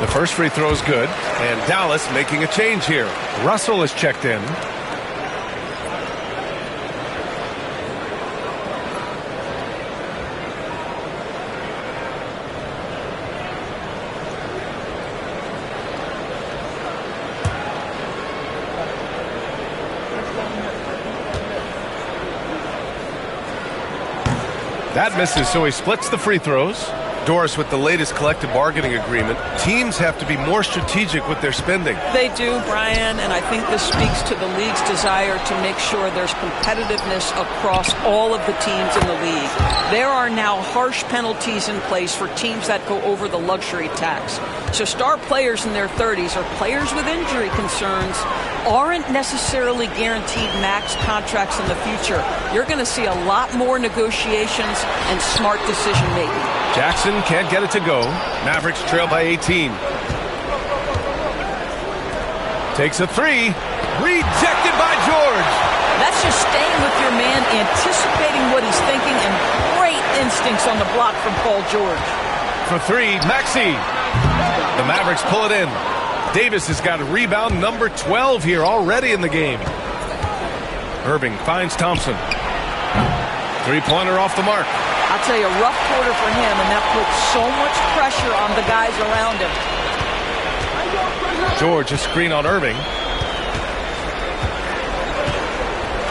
The first free throw is good, and Dallas making a change here. Russell is checked in. That misses, so he splits the free throws. Doris, with the latest collective bargaining agreement, teams have to be more strategic with their spending. They do, Brian, and I think this speaks to the league's desire to make sure there's competitiveness across all of the teams in the league. There are now harsh penalties in place for teams that go over the luxury tax. So star players in their 30s or players with injury concerns aren't necessarily guaranteed max contracts in the future. You're going to see a lot more negotiations and smart decision making. Jackson can't get it to go. Mavericks trail by 18. Takes a three. Rejected by George. That's just staying with your man, anticipating what he's thinking, and great instincts on the block from Paul George. For three, Maxey. The Mavericks pull it in. Davis has got a rebound number 12 here already in the game. Irving finds Thompson. Three-pointer off the mark. I'll tell you, a rough quarter for him, and that puts so much pressure on the guys around him. George, a screen on Irving.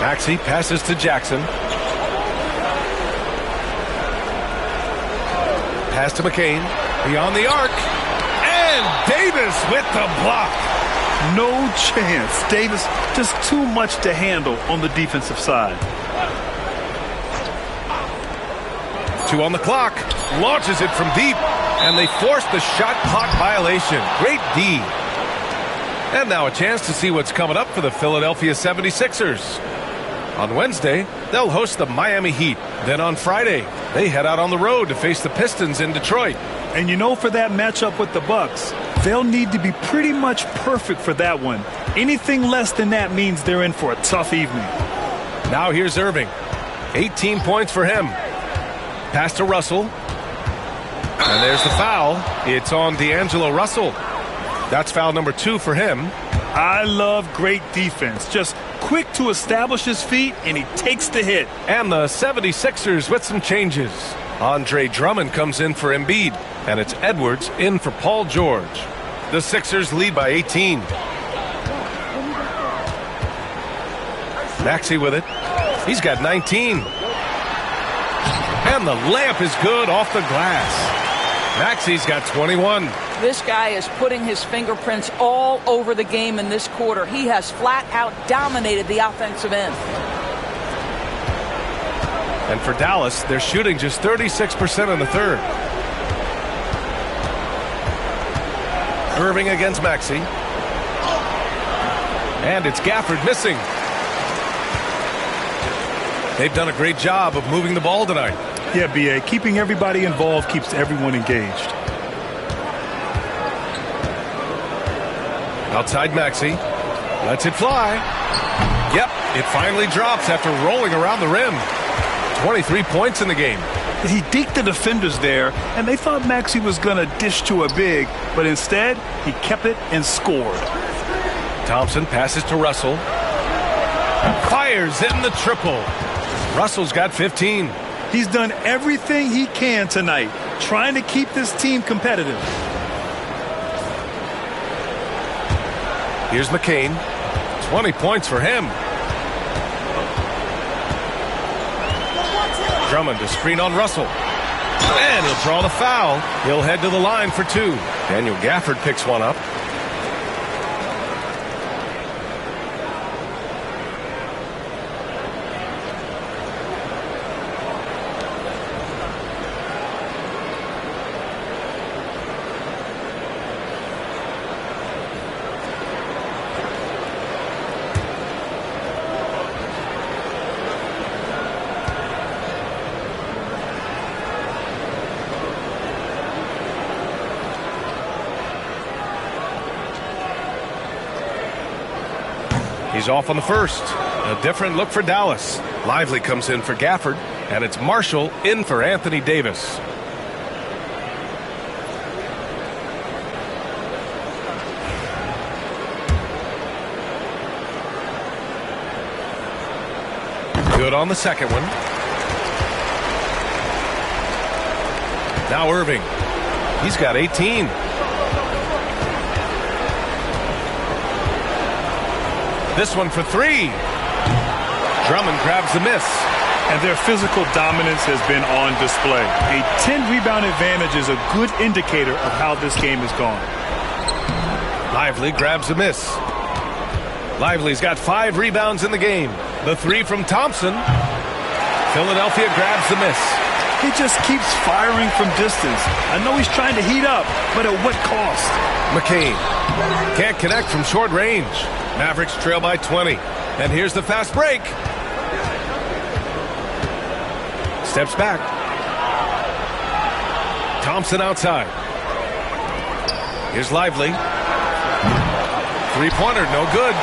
Maxey passes to Jackson. Pass to McCain. Beyond the arc. And Davis with the block. No chance. Davis just too much to handle on the defensive side. 2 on the clock. Launches it from deep. And they force the shot clock violation. Great D. And now a chance to see what's coming up for the Philadelphia 76ers. On Wednesday, they'll host the Miami Heat. Then on Friday, they head out on the road to face the Pistons in Detroit. And you know, for that matchup with the Bucks, they'll need to be pretty much perfect for that one. Anything less than that means they're in for a tough evening. Now here's Irving. 18 points for him. Pass to Russell. And there's the foul. It's on D'Angelo Russell. That's foul number 2 for him. I love great defense. Just quick to establish his feet, and he takes the hit. And the 76ers with some changes. Andre Drummond comes in for Embiid, and it's Edwards in for Paul George. The Sixers lead by 18. Maxey with it. He's got 19. And the layup is good off the glass. Maxey's got 21. This guy is putting his fingerprints all over the game in this quarter. He has flat out dominated the offensive end. And for Dallas, they're shooting just 36% in the third. Irving against Maxey. And it's Gafford missing. They've done a great job of moving the ball tonight. Yeah, B.A., keeping everybody involved keeps everyone engaged. Outside Maxey. Lets it fly. Yep, it finally drops after rolling around the rim. 23 points in the game. He deked the defenders there, and they thought Maxey was going to dish to a big, but instead, he kept it and scored. Thompson passes to Russell. Fires in the triple. Russell's got 15. He's done everything he can tonight, trying to keep this team competitive. Here's McCain. 20 points for him. Drummond to screen on Russell. And he'll draw the foul. He'll head to the line for 2. Daniel Gafford picks one up. He's off on the first. A different look for Dallas. Lively comes in for Gafford, and it's Marshall in for Anthony Davis. Good on the second one. Now Irving. He's got 18. This one for three. Drummond grabs the miss. And their physical dominance has been on display. A 10-rebound advantage is a good indicator of how this game has gone. Lively grabs a miss. Lively's got 5 rebounds in the game. The three from Thompson. Philadelphia grabs the miss. He just keeps firing from distance. I know he's trying to heat up, but at what cost? McCain can't connect from short range. Mavericks trail by 20. And here's the fast break. Steps back. Thompson outside. Here's Lively. Three-pointer, no good.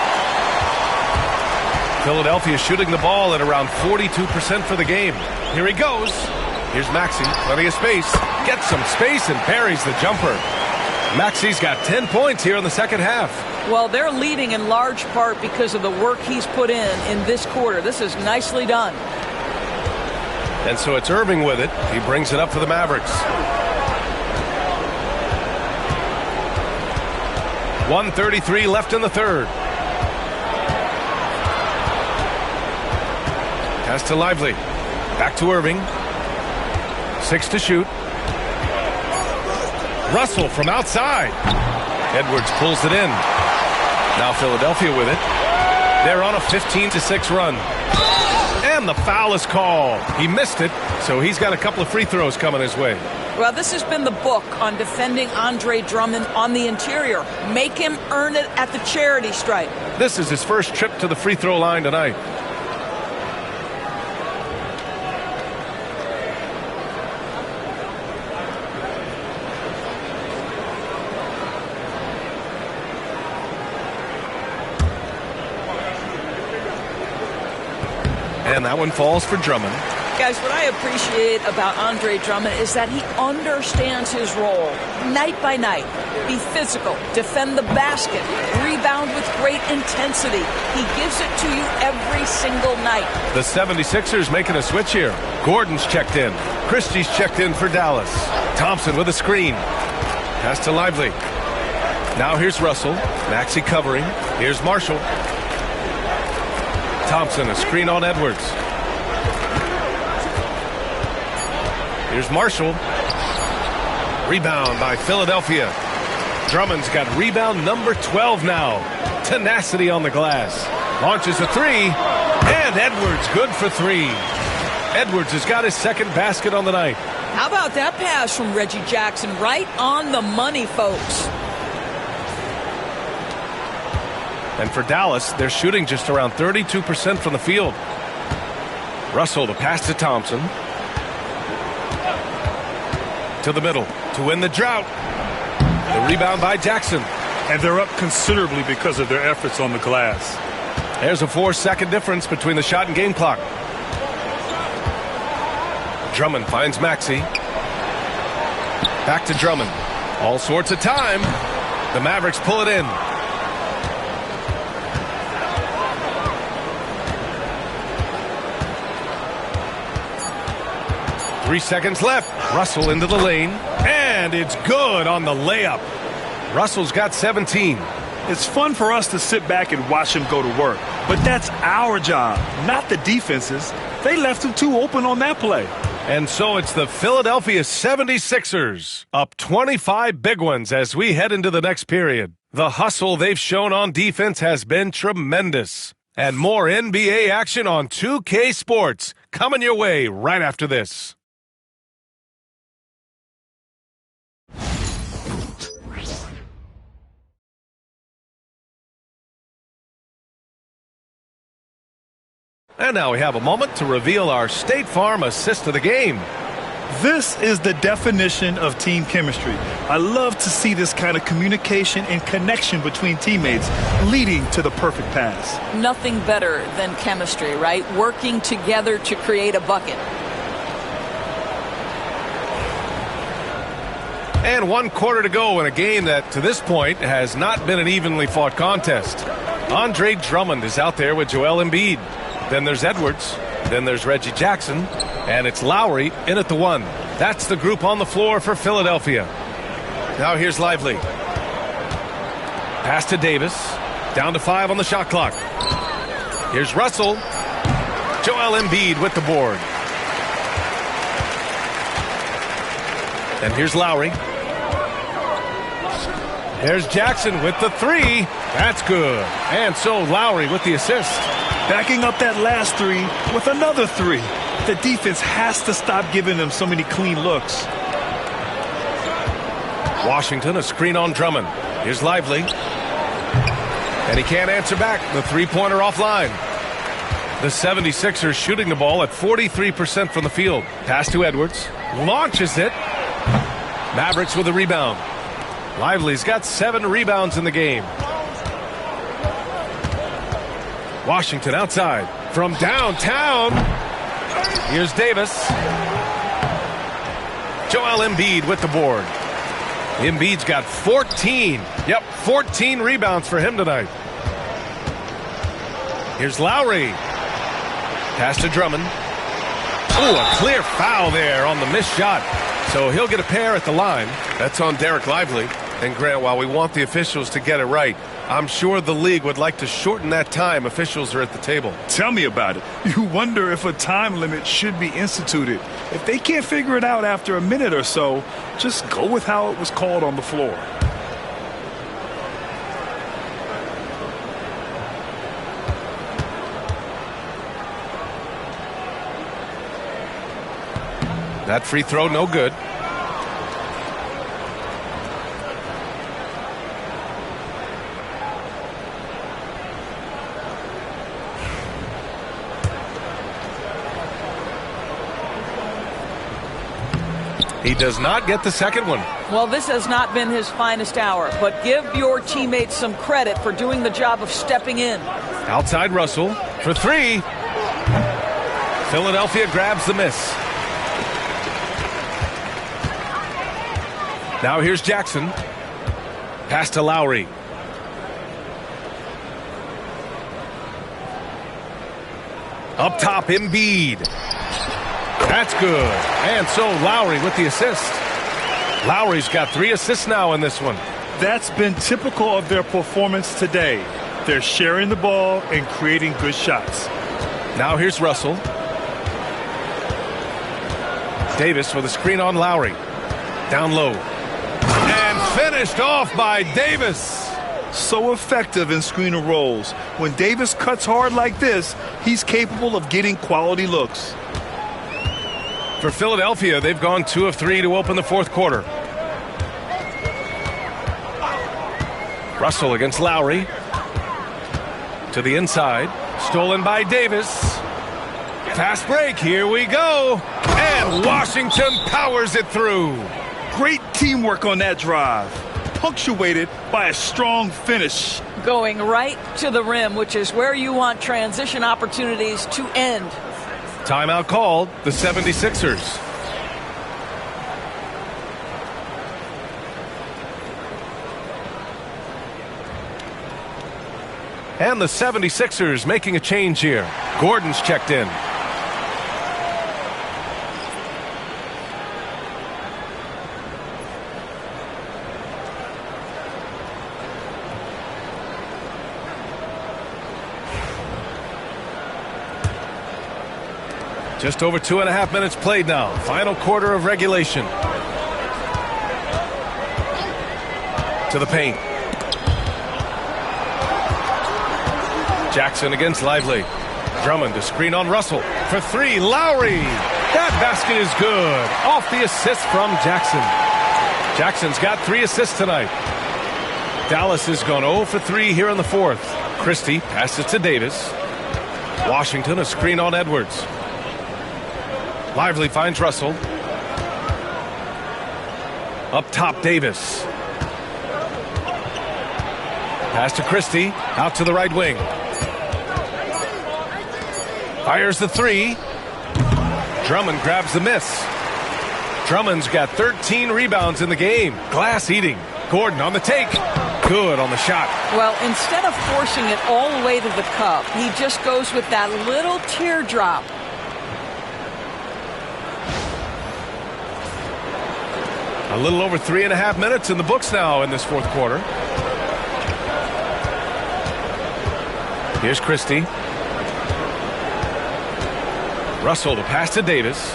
Philadelphia shooting the ball at around 42% for the game. Here he goes. Here's Maxey, plenty of space. Gets some space and parries the jumper. Maxey's got 10 points here in the second half. Well, they're leading in large part because of the work he's put in this quarter. This is nicely done. And so it's Irving with it. He brings it up for the Mavericks. 1:33 left in the third. Pass to Lively. Back to Irving. 6 to shoot. Russell from outside. Edwards pulls it in. Now Philadelphia with it. They're on a 15-6 run. And the foul is called. He missed it, so he's got a couple of free throws coming his way. Well, this has been the book on defending Andre Drummond on the interior. Make him earn it at the charity stripe. This is his first trip to the free throw line tonight. And that one falls for Drummond. Guys, what I appreciate about Andre Drummond is that he understands his role night by night. Be physical, defend the basket, rebound with great intensity. He gives it to you every single night. The 76ers making a switch here. Gordon's checked in. Christie's checked in for Dallas. Thompson with a screen. Pass to Lively. Now here's Russell. Maxey covering. Here's Marshall. Thompson, a screen on Edwards. Here's Marshall. Rebound by Philadelphia. Drummond's got rebound number 12 now. Tenacity on the glass. Launches a three. And Edwards good for 3. Edwards has got his second basket on the night. How about that pass from Reggie Jackson? Right on the money, folks. And for Dallas, they're shooting just around 32% from the field. Russell, the pass to Thompson. To the middle to win the drought. The rebound by Jackson. And they're up considerably because of their efforts on the glass. There's a 4-second difference between the shot and game clock. Drummond finds Maxey. Back to Drummond. All sorts of time. The Mavericks pull it in. Three seconds left. Russell into the lane. And it's good on the layup. Russell's got 17. It's fun for us to sit back and watch him go to work. But that's our job, not the defense's. They left him too open on that play. And so it's the Philadelphia 76ers up 25 big ones as we head into the next period. The hustle they've shown on defense has been tremendous. And more NBA action on 2K Sports coming your way right after this. And now we have a moment to reveal our State Farm assist of the game. This is the definition of team chemistry. I love to see this kind of communication and connection between teammates leading to the perfect pass. Nothing better than chemistry, right? Working together to create a bucket. And 1 quarter to go in a game that, to this point, has not been an evenly fought contest. Andre Drummond is out there with Joel Embiid. Then there's Edwards. Then there's Reggie Jackson. And it's Lowry in at the 1. That's the group on the floor for Philadelphia. Now here's Lively. Pass to Davis. Down to 5 on the shot clock. Here's Russell. Joel Embiid with the board. And here's Lowry. There's Jackson with the 3. That's good. And so Lowry with the assist. Backing up that last 3 with another 3. The defense has to stop giving them so many clean looks. Washington, a screen on Drummond. Here's Lively. And he can't answer back. The three-pointer offline. The 76ers shooting the ball at 43% from the field. Pass to Edwards. Launches it. Mavericks with a rebound. Lively's got 7 rebounds in the game. Washington outside. From downtown. Here's Davis. Joel Embiid with the board. Embiid's got 14. Yep, 14 rebounds for him tonight. Here's Lowry. Pass to Drummond. Oh, a clear foul there on the missed shot. So he'll get a pair at the line. That's on Derek Lively. And Grant, while we want the officials to get it right, I'm sure the league would like to shorten that time officials are at the table. Tell me about it. You wonder if a time limit should be instituted. If they can't figure it out after a minute or so, just go with how it was called on the floor. That free throw, no good. He does not get the second one. Well, this has not been his finest hour, but give your teammates some credit for doing the job of stepping in. Outside Russell for 3. Philadelphia grabs the miss. Now here's Jackson. Pass to Lowry. Up top, Embiid. That's good. And so Lowry with the assist. Lowry's got 3 assists now in this one. That's been typical of their performance today. They're sharing the ball and creating good shots. Now here's Russell. Davis with a screen on Lowry. Down low. And finished off by Davis. So effective in screen and rolls. When Davis cuts hard like this, he's capable of getting quality looks. For Philadelphia, they've gone 2 of 3 to open the fourth quarter. Russell against Lowry. To the inside. Stolen by Davis. Fast break. Here we go. And Washington powers it through. Great teamwork on that drive. Punctuated by a strong finish. Going right to the rim, which is where you want transition opportunities to end. Timeout called, the 76ers. And the 76ers making a change here. Gordon's checked in. Just over 2.5 minutes played now. Final quarter of regulation. To the paint. Jackson against Lively. Drummond to screen on Russell. For 3, Lowry. That basket is good. Off the assist from Jackson. Jackson's got 3 assists tonight. Dallas has gone 0 for 3 here in the fourth. Christie passes to Davis. Washington a screen on Edwards. Lively finds Russell. Up top, Davis. Pass to Christie. Out to the right wing. Fires the three. Drummond grabs the miss. Drummond's got 13 rebounds in the game. Glass eating. Gordon on the take. Good on the shot. Well, instead of forcing it all the way to the cup, he just goes with that little teardrop. A little over 3.5 minutes in the books now in this fourth quarter. Here's Christie. Russell to pass to Davis.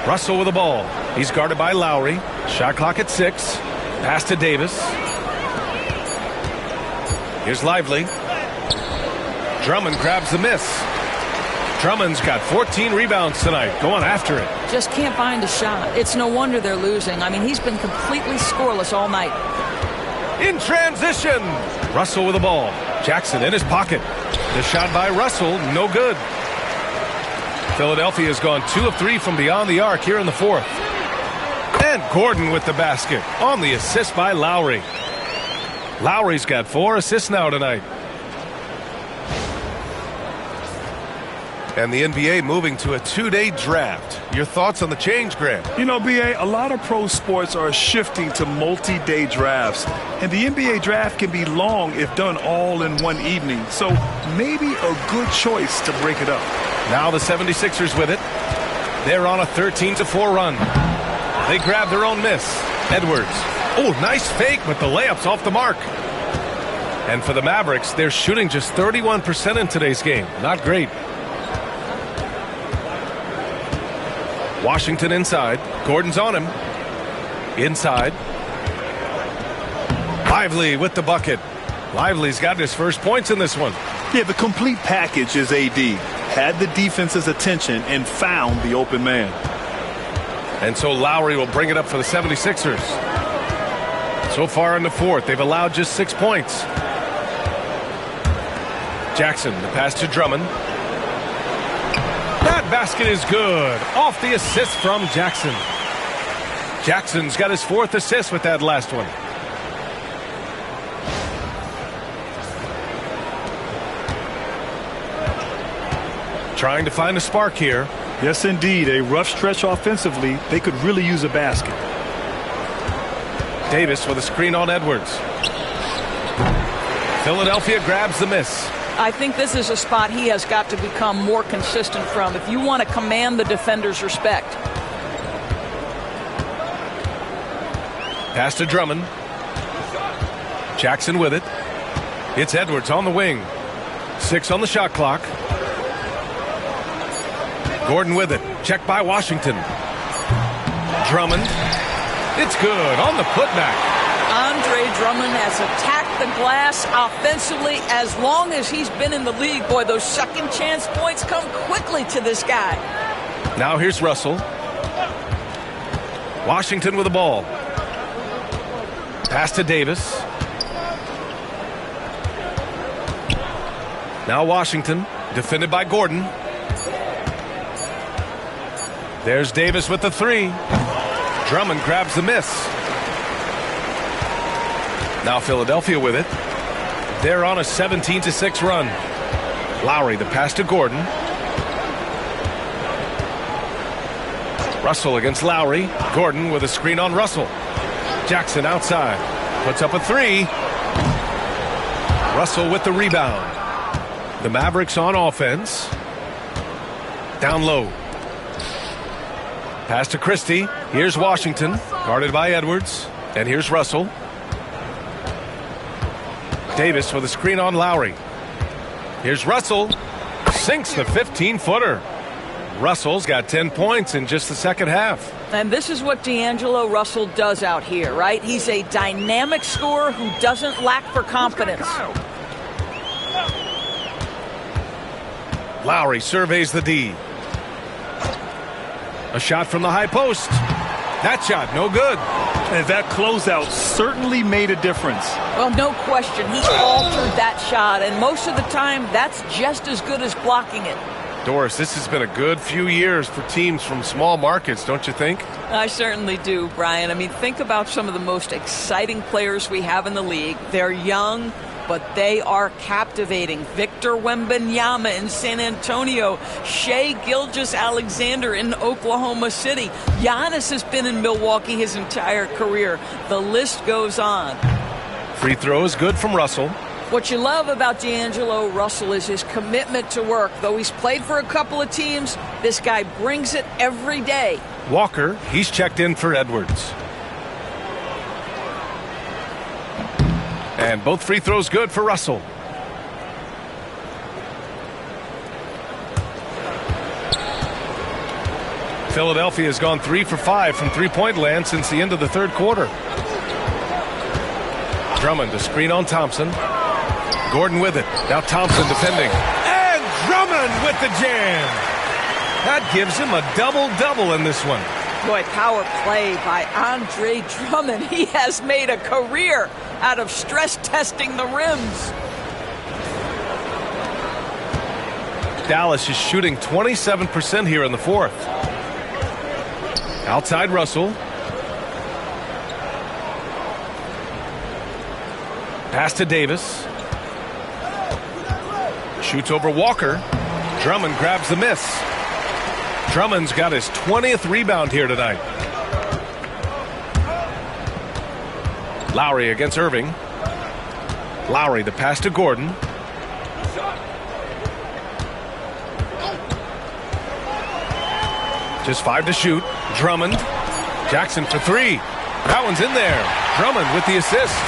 Russell with the ball. He's guarded by Lowry. Shot clock at 6. Pass to Davis. Here's Lively. Drummond grabs the miss. Drummond's got 14 rebounds tonight. Going after it. Just can't find a shot. It's no wonder they're losing. I mean, he's been completely scoreless all night. In transition. Russell with the ball. Jackson in his pocket. The shot by Russell, no good. Philadelphia has gone 2 of 3 from beyond the arc here in the fourth. And Gordon with the basket on the assist by Lowry. Lowry's got 4 assists now tonight. And the NBA moving to a 2-day draft. Your thoughts on the change, Grant? You know, B.A., a lot of pro sports are shifting to multi-day drafts. And the NBA draft can be long if done all in one evening. So maybe a good choice to break it up. Now the 76ers with it. They're on a 13-4 run. They grab their own miss. Edwards. Oh, nice fake, but the layup's off the mark. And for the Mavericks, they're shooting just 31% in today's game. Not great. Washington inside. Gordon's on him. Inside. Lively with the bucket. Lively's got his first points in this one. Yeah, the complete package is AD. Had the defense's attention and found the open man. And so Lowry will bring it up for the 76ers. So far in the fourth, they've allowed just 6 points. Jackson, the pass to Drummond. That basket is good. Off the assist from Jackson. Jackson's got his 4th assist with that last one. Trying to find a spark here. Yes, indeed. A rough stretch offensively. They could really use a basket. Davis with a screen on Edwards. Philadelphia grabs the miss. I think this is a spot he has got to become more consistent from if you want to command the defender's respect. Pass to Drummond. Jackson with it. It's Edwards on the wing. 6 on the shot clock. Gordon with it. Checked by Washington. Drummond. It's good on the putback. Andre Drummond has attacked the glass offensively as long as he's been in the league. Boy, those second chance points come quickly to this guy. Now here's Russell. Washington with the ball. Pass to Davis. Now Washington, defended by Gordon. There's Davis with the 3. Drummond grabs the miss. Now Philadelphia with it. They're on a 17-6 run. Lowry, the pass to Gordon. Russell against Lowry. Gordon with a screen on Russell. Jackson outside. Puts up a 3. Russell with the rebound. The Mavericks on offense. Down low. Pass to Christie. Here's Washington. Guarded by Edwards. And here's Russell. Davis with a screen on Lowry. Here's Russell. Sinks the 15-footer. Russell's got 10 points in just the second half. And this is what D'Angelo Russell does out here, right? He's a dynamic scorer who doesn't lack for confidence. Lowry surveys the D. A shot from the high post. That shot, no good. And that closeout certainly made a difference. Well, no question. He altered that shot, and most of the time, that's just as good as blocking it. Doris, this has been a good few years for teams from small markets, don't you think? I certainly do, Brian. I mean, think about some of the most exciting players we have in the league. They're young, but they are captivating. Victor Wembanyama in San Antonio, Shai Gilgeous-Alexander in Oklahoma City. Giannis has been in Milwaukee his entire career. The list goes on. Free throw is good from Russell. What you love about D'Angelo Russell is his commitment to work. Though he's played for a couple of teams, this guy brings it every day. Walker, he's checked in for Edwards. And both free throws good for Russell. Philadelphia has gone 3 for 5 from three-point land since the end of the third quarter. Drummond to screen on Thompson. Gordon with it. Now Thompson defending. And Drummond with the jam. That gives him a double-double in this one. Boy, power play by Andre Drummond. He has made a career out of stress testing the rims. Dallas is shooting 27% here in the fourth. Outside Russell. Pass to Davis. Shoots over Walker. Drummond grabs the miss. Drummond's got his 20th rebound here tonight. Lowry against Irving. Lowry, the pass to Gordon. Just 5 to shoot. Drummond. Jackson for 3. That one's in there. Drummond with the assist.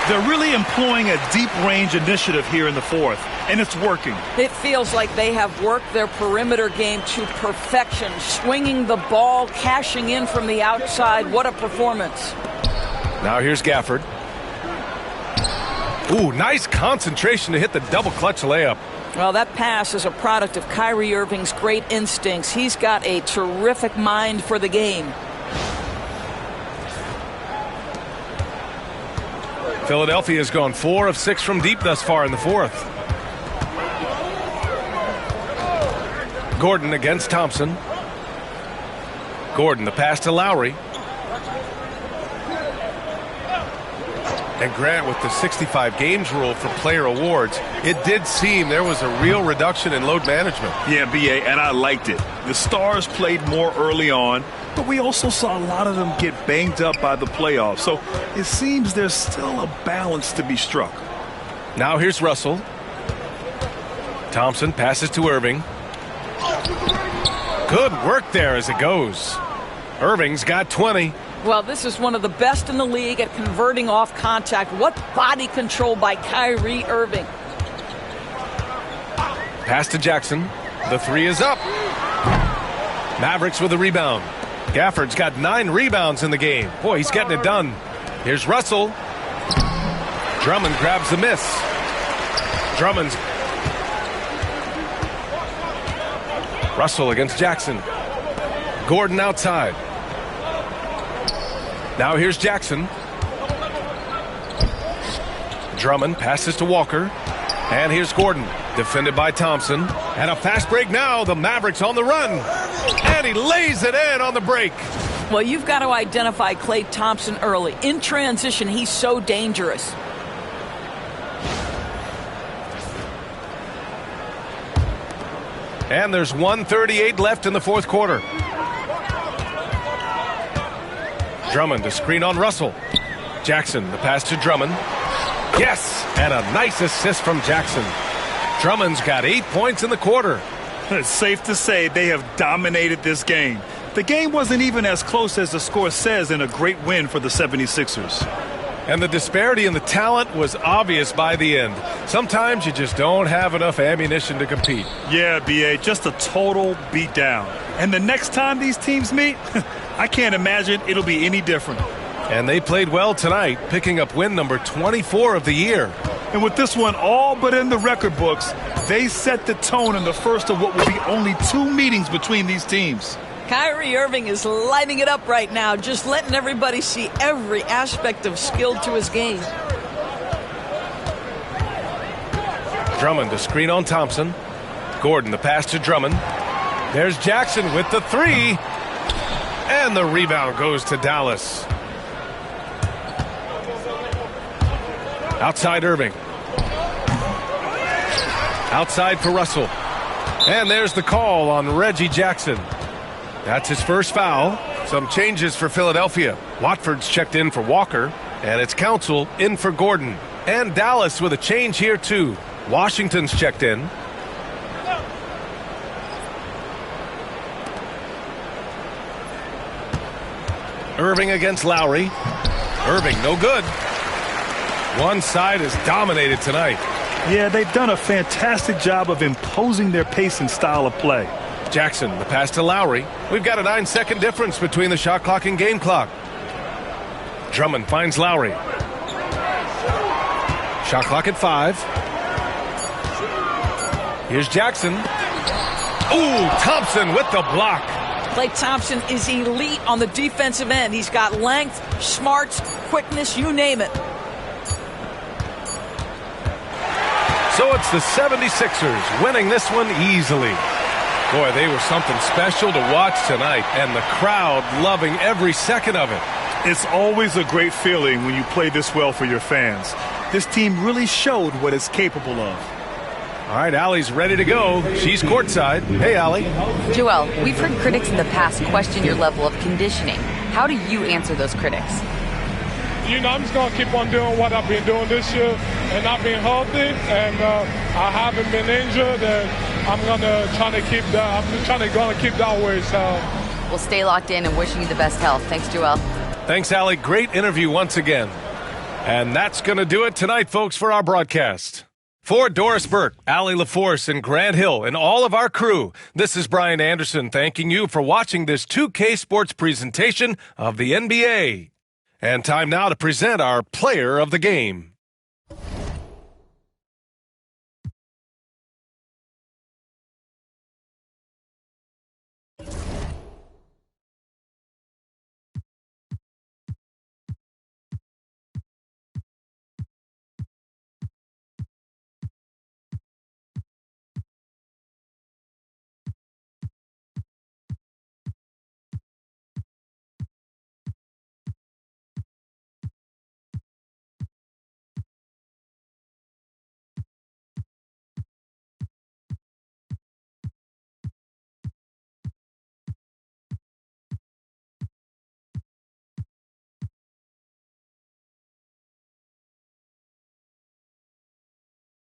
They're really employing a deep range initiative here in the fourth, and it's working. It feels like they have worked their perimeter game to perfection, swinging the ball, cashing in from the outside. What a performance. Now here's Gafford. Ooh, nice concentration to hit the double clutch layup. Well, that pass is a product of Kyrie Irving's great instincts. He's got a terrific mind for the game. Philadelphia has gone 4 of 6 from deep thus far in the fourth. Gordon against Thompson. Gordon, the pass to Lowry. And Grant with the 65 games rule for player awards. It did seem there was a real reduction in load management. Yeah, B.A., and I liked it. The stars played more early on, but we also saw a lot of them get banged up by the playoffs. So it seems there's still a balance to be struck. Now here's Russell. Thompson passes to Irving. Good work there as it goes. Irving's got 20. Well, this is one of the best in the league at converting off contact. What body control by Kyrie Irving. Pass to Jackson. The 3 is up. Mavericks with a rebound. Gafford's got 9 rebounds in the game. Boy, he's getting it done. Here's Russell. Drummond grabs the miss. Drummond's. Russell against Jackson. Gordon outside. Now here's Jackson. Drummond passes to Walker. And here's Gordon. Defended by Thompson. And a fast break now. The Mavericks on the run. And he lays it in on the break. Well, you've got to identify Klay Thompson early. In transition, he's so dangerous. And there's 1:38 left in the fourth quarter. Drummond to screen on Russell. Jackson, the pass to Drummond. Yes! And a nice assist from Jackson. Drummond's got 8 points in the quarter. It's safe to say they have dominated this game. The game wasn't even as close as the score says in a great win for the 76ers. And the disparity in the talent was obvious by the end. Sometimes you just don't have enough ammunition to compete. Yeah, B.A., just a total beatdown. And the next time these teams meet, I can't imagine it'll be any different. And they played well tonight, picking up win number 24 of the year. And with this one all but in the record books, they set the tone in the first of what will be only 2 meetings between these teams. Kyrie Irving is lighting it up right now, just letting everybody see every aspect of skill to his game. Drummond to screen on Thompson. Gordon, the pass to Drummond. There's Jackson with the 3. And the rebound goes to Dallas. Outside Irving. Outside for Russell. And there's the call on Reggie Jackson. That's his first foul. Some changes for Philadelphia. Watford's checked in for Walker. And it's Council in for Gordon. And Dallas with a change here too. Washington's checked in. Irving against Lowry. Irving, no good. One side is dominated tonight. Yeah, they've done a fantastic job of imposing their pace and style of play. Jackson, the pass to Lowry. We've got a 9-second difference between the shot clock and game clock. Drummond finds Lowry. Shot clock at 5. Here's Jackson. Ooh, Thompson with the block. Klay Thompson is elite on the defensive end. He's got length, smarts, quickness, you name it. So it's the 76ers winning this one easily. Boy, they were something special to watch tonight, and the crowd loving every second of it. It's always a great feeling when you play this well for your fans. This team really showed what it's capable of. All right, Allie's ready to go. She's courtside. Hey, Allie. Joel, we've heard critics in the past question your level of conditioning. How do you answer those critics? I'm just going to keep on doing what I've been doing this year, and I've been healthy, and I haven't been injured, and I'm going to try to keep that. I'm trying to keep that way. So We'll stay locked in and wishing you the best health. Thanks, Joel. Thanks, Allie. Great interview once again. And that's going to do it tonight, folks, for our broadcast. For Doris Burke, Allie LaForce, and Grant Hill, and all of our crew, this is Brian Anderson thanking you for watching this 2K Sports presentation of the NBA. And time now to present our player of the game.